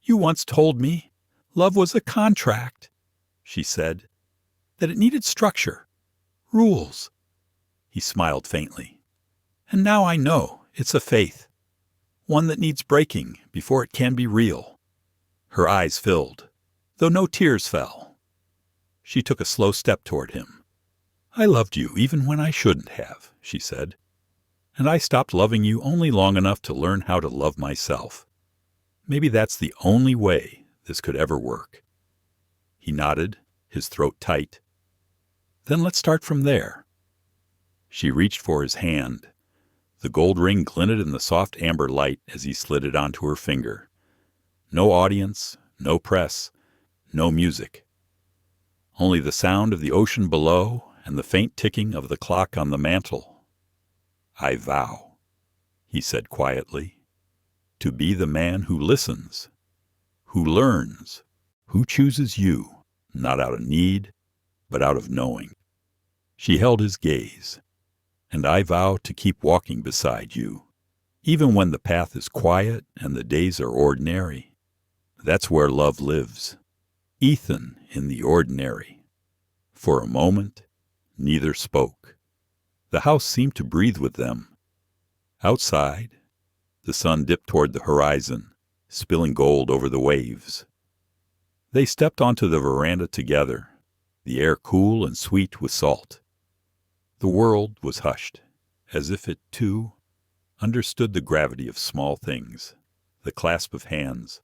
Speaker 1: "You once told me love was a contract," she said, "that it needed structure, rules." He smiled faintly. "And now I know it's a faith, one that needs breaking before it can be real." Her eyes filled, though no tears fell. She took a slow step toward him. "I loved you even when I shouldn't have," she said. "And I stopped loving you only long enough to learn how to love myself. Maybe that's the only way this could ever work." He nodded, his throat tight. "Then let's start from there." She reached for his hand. The gold ring glinted in the soft amber light as he slid it onto her finger. No audience, no press, no music. Only the sound of the ocean below and the faint ticking of the clock on the mantel. I vow, he said quietly, to be the man who listens, who learns, who chooses you, not out of need, but out of knowing. She held his gaze. And I vow to keep walking beside you, even when the path is quiet and the days are ordinary. That's where love lives, Ethan in the ordinary. For a moment, neither spoke. The house seemed to breathe with them. Outside, the sun dipped toward the horizon, spilling gold over the waves. They stepped onto the veranda together, the air cool and sweet with salt. The world was hushed, as if it, too, understood the gravity of small things, the clasp of hands,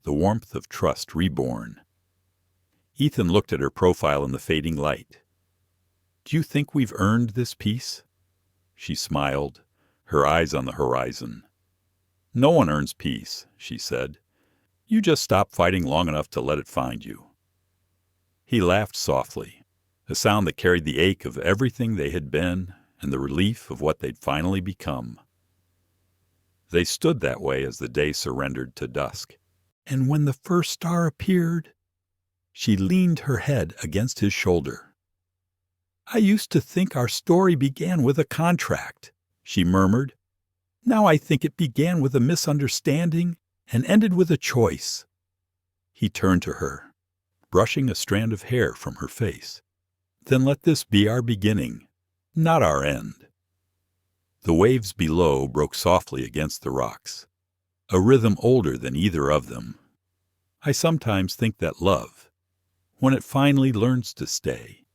Speaker 1: the warmth of trust reborn. Ethan looked at her profile in the fading light. "Do you think we've earned this peace?" She smiled, her eyes on the horizon. "No one earns peace," she said. "You just stop fighting long enough to let it find you." He laughed softly, a sound that carried the ache of everything they had been and the relief of what they'd finally become. They stood that way as the day surrendered to dusk. And when the first star appeared, she leaned her head against his shoulder. "I used to think our story began with a contract," she murmured. "Now I think it began with a misunderstanding and ended with a choice." He turned to her, brushing a strand of hair from her face. "Then let this be our beginning, not our end." The waves below broke softly against the rocks, a rhythm older than either of them. I sometimes think that love, when it finally learns to stay,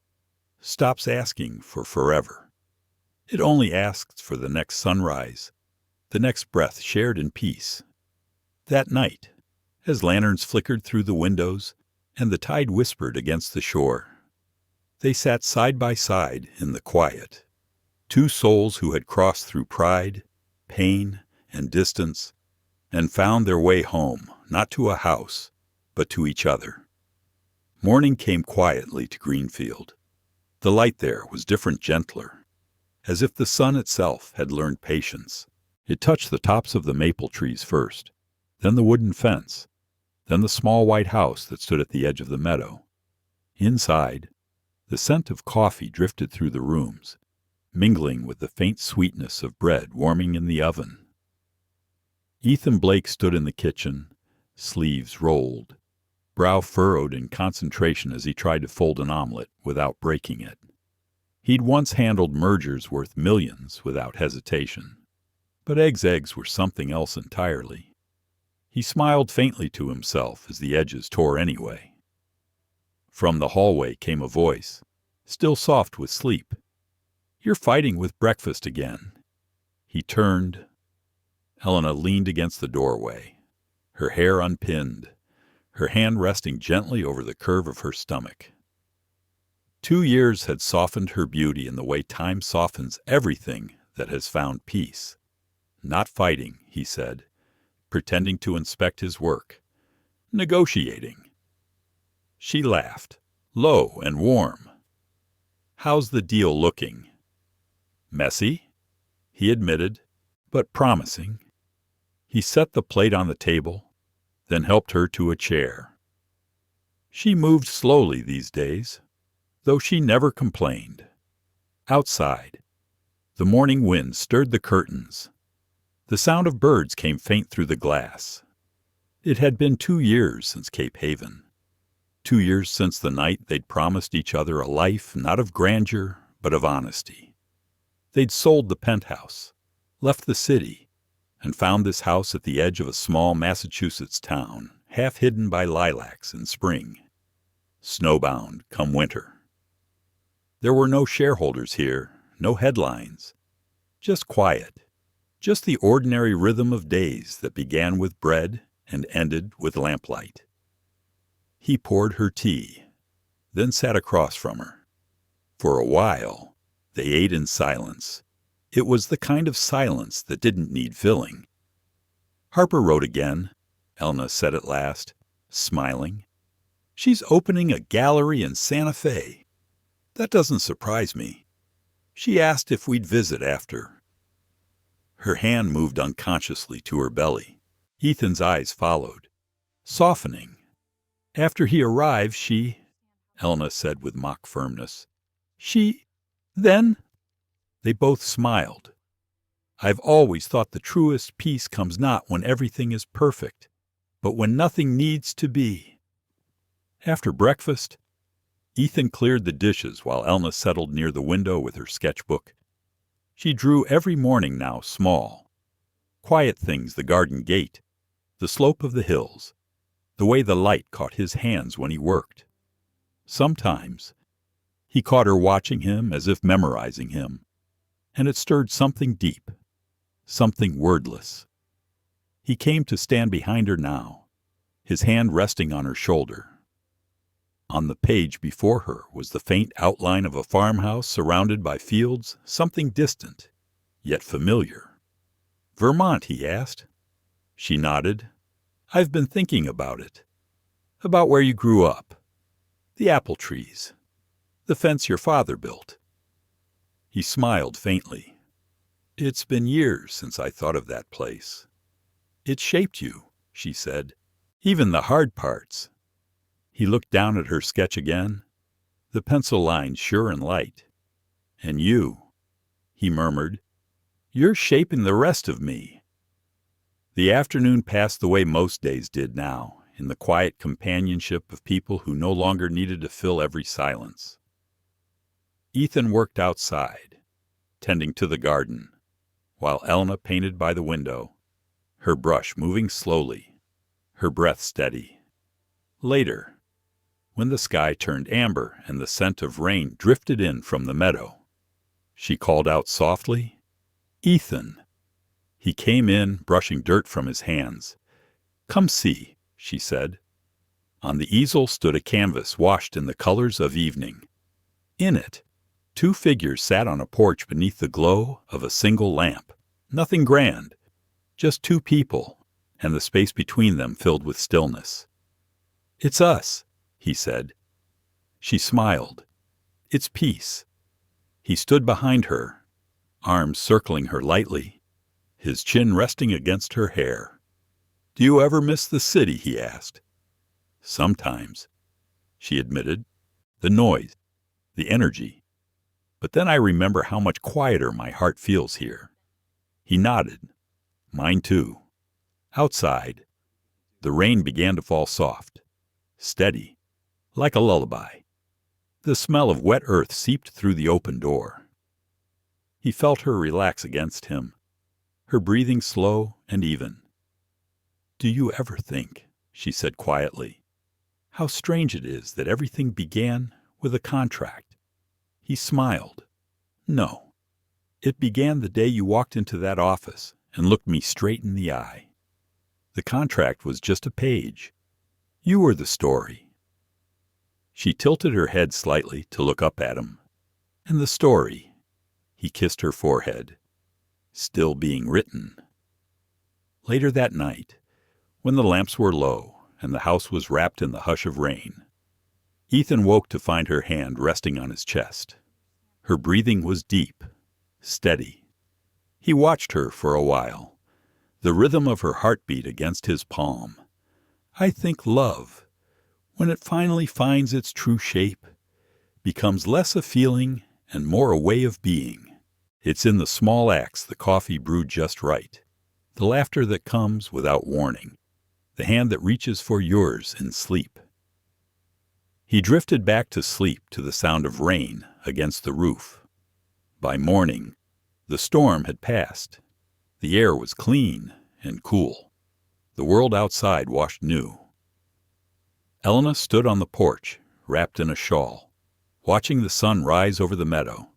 Speaker 1: stops asking for forever. It only asks for the next sunrise, the next breath shared in peace. That night, as lanterns flickered through the windows and the tide whispered against the shore, they sat side by side in the quiet, two souls who had crossed through pride, pain, and distance, and found their way home, not to a house, but to each other. Morning came quietly to Greenfield. The light there was different, gentler, as if the sun itself had learned patience. It touched the tops of the maple trees first, then the wooden fence, then the small white house that stood at the edge of the meadow. Inside, the scent of coffee drifted through the rooms, mingling with the faint sweetness of bread warming in the oven. Ethan Blake stood in the kitchen, sleeves rolled, brow furrowed in concentration as he tried to fold an omelet without breaking it. He'd once handled mergers worth millions without hesitation, but eggs were something else entirely. He smiled faintly to himself as the edges tore anyway. From the hallway came a voice, still soft with sleep. "You're fighting with breakfast again." He turned. Helena leaned against the doorway, her hair unpinned, her hand resting gently over the curve of her stomach. 2 years had softened her beauty in the way time softens everything that has found peace. "Not fighting," he said, pretending to inspect his work. "Negotiating." She laughed, low and warm. "How's the deal looking?" "Messy," he admitted, "but promising." He set the plate on the table, then helped her to a chair. She moved slowly these days, though she never complained. Outside, the morning wind stirred the curtains. The sound of birds came faint through the glass. It had been 2 years since Cape Haven. 2 years since the night they'd promised each other a life not of grandeur, but of honesty. They'd sold the penthouse, left the city, and found this house at the edge of a small Massachusetts town, half hidden by lilacs in spring, snowbound come winter. There were no shareholders here, no headlines, just quiet, just the ordinary rhythm of days that began with bread and ended with lamplight. He poured her tea, then sat across from her. For a while, they ate in silence. It was the kind of silence that didn't need filling. "Harper wrote again," Elna said at last, smiling. "She's opening a gallery in Santa Fe. That doesn't surprise me. She asked if we'd visit after." Her hand moved unconsciously to her belly. Ethan's eyes followed, softening. After he arrived, Elna said with mock firmness. Then? They both smiled. I've always thought the truest peace comes not when everything is perfect, but when nothing needs to be. After breakfast, Ethan cleared the dishes while Elna settled near the window with her sketchbook. She drew every morning now small, quiet things: the garden gate, the slope of the hills, the way the light caught his hands when he worked. Sometimes he caught her watching him as if memorizing him, and it stirred something deep, something wordless. He came to stand behind her now, his hand resting on her shoulder. On the page before her was the faint outline of a farmhouse surrounded by fields, something distant, yet familiar. "Vermont?" he asked. She nodded. "I've been thinking about it. About where you grew up. The apple trees. The fence your father built." He smiled faintly. "It's been years since I thought of that place." "It shaped you," she said. "Even the hard parts." He looked down at her sketch again, the pencil lines sure and light. "And you," he murmured, "you're shaping the rest of me." The afternoon passed the way most days did now, in the quiet companionship of people who no longer needed to fill every silence. Ethan worked outside, tending to the garden, while Elna painted by the window, her brush moving slowly, her breath steady. Later, when the sky turned amber and the scent of rain drifted in from the meadow, she called out softly, "Ethan." He came in, brushing dirt from his hands. "Come see," she said. On the easel stood a canvas washed in the colors of evening. In it, two figures sat on a porch beneath the glow of a single lamp. Nothing grand, just two people, and the space between them filled with stillness. "It's us," he said. She smiled. "It's peace." He stood behind her, arms circling her lightly, his chin resting against her hair. "Do you ever miss the city?" he asked. "Sometimes," she admitted. "The noise, the energy. But then I remember how much quieter my heart feels here." He nodded. "Mine too." Outside, the rain began to fall soft, steady, like a lullaby. The smell of wet earth seeped through the open door. He felt her relax against him, her breathing slow and even. "Do you ever think," she said quietly, "how strange it is that everything began with a contract?" He smiled. "No. It began the day you walked into that office and looked me straight in the eye. The contract was just a page. You were the story." She tilted her head slightly to look up at him. "And the story," he kissed her forehead, "still being written." Later that night, when the lamps were low and the house was wrapped in the hush of rain, Ethan woke to find her hand resting on his chest. Her breathing was deep, steady. He watched her for a while, the rhythm of her heartbeat against his palm. "I think love, when it finally finds its true shape, becomes less a feeling and more a way of being. It's in the small acts, the coffee brewed just right, the laughter that comes without warning, the hand that reaches for yours in sleep." He drifted back to sleep to the sound of rain against the roof. By morning, the storm had passed. The air was clean and cool. The world outside washed new. Elna stood on the porch, wrapped in a shawl, watching the sun rise over the meadow.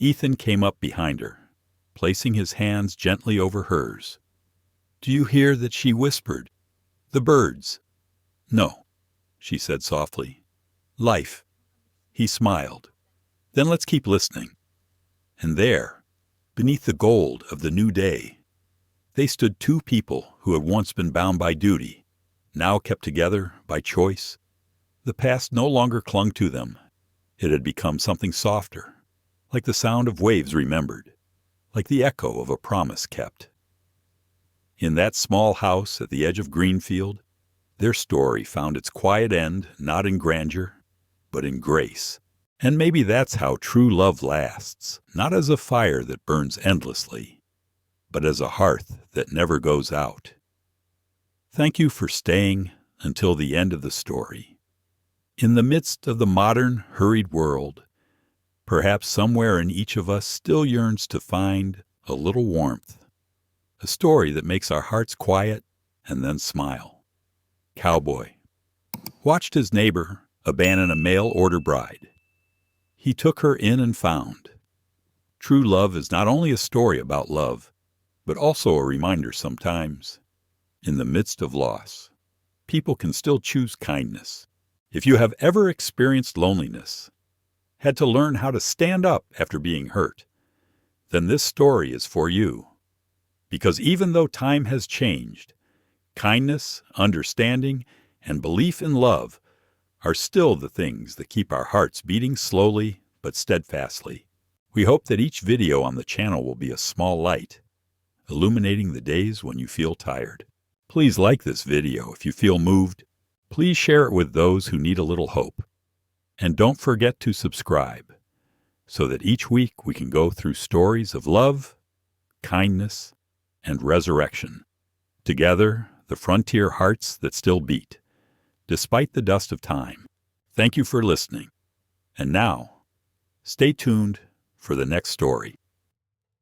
Speaker 1: Ethan came up behind her, placing his hands gently over hers. "Do you hear that?" she whispered. "The birds." "No," she said softly. "Life." He smiled. "Then let's keep listening." And there, beneath the gold of the new day, they stood two people who had once been bound by duty, now kept together by choice. The past no longer clung to them. It had become something softer, like the sound of waves remembered. like the echo of a promise kept. In that small house at the edge of Greenfield, their story found its quiet end not in grandeur, but in grace. And maybe that's how true love lasts, not as a fire that burns endlessly, but as a hearth that never goes out. Thank you for staying until the end of the story. In the midst of the modern, hurried world, perhaps somewhere in each of us still yearns to find a little warmth, a story that makes our hearts quiet and then smile. Cowboy watched his neighbor abandon a mail-order bride. He took her in and found. True love is not only a story about love, but also a reminder sometimes, in the midst of loss, people can still choose kindness. If you have ever experienced loneliness, had to learn how to stand up after being hurt, then this story is for you. Because even though time has changed, kindness, understanding, and belief in love are still the things that keep our hearts beating slowly but steadfastly. We hope that each video on the channel will be a small light, illuminating the days when you feel tired. Please like this video if you feel moved. Please share it with those who need a little hope. And don't forget to subscribe, so that each week we can go through stories of love, kindness, and resurrection. Together, the frontier hearts that still beat, despite the dust of time. Thank you for listening. And now, stay tuned for the next story.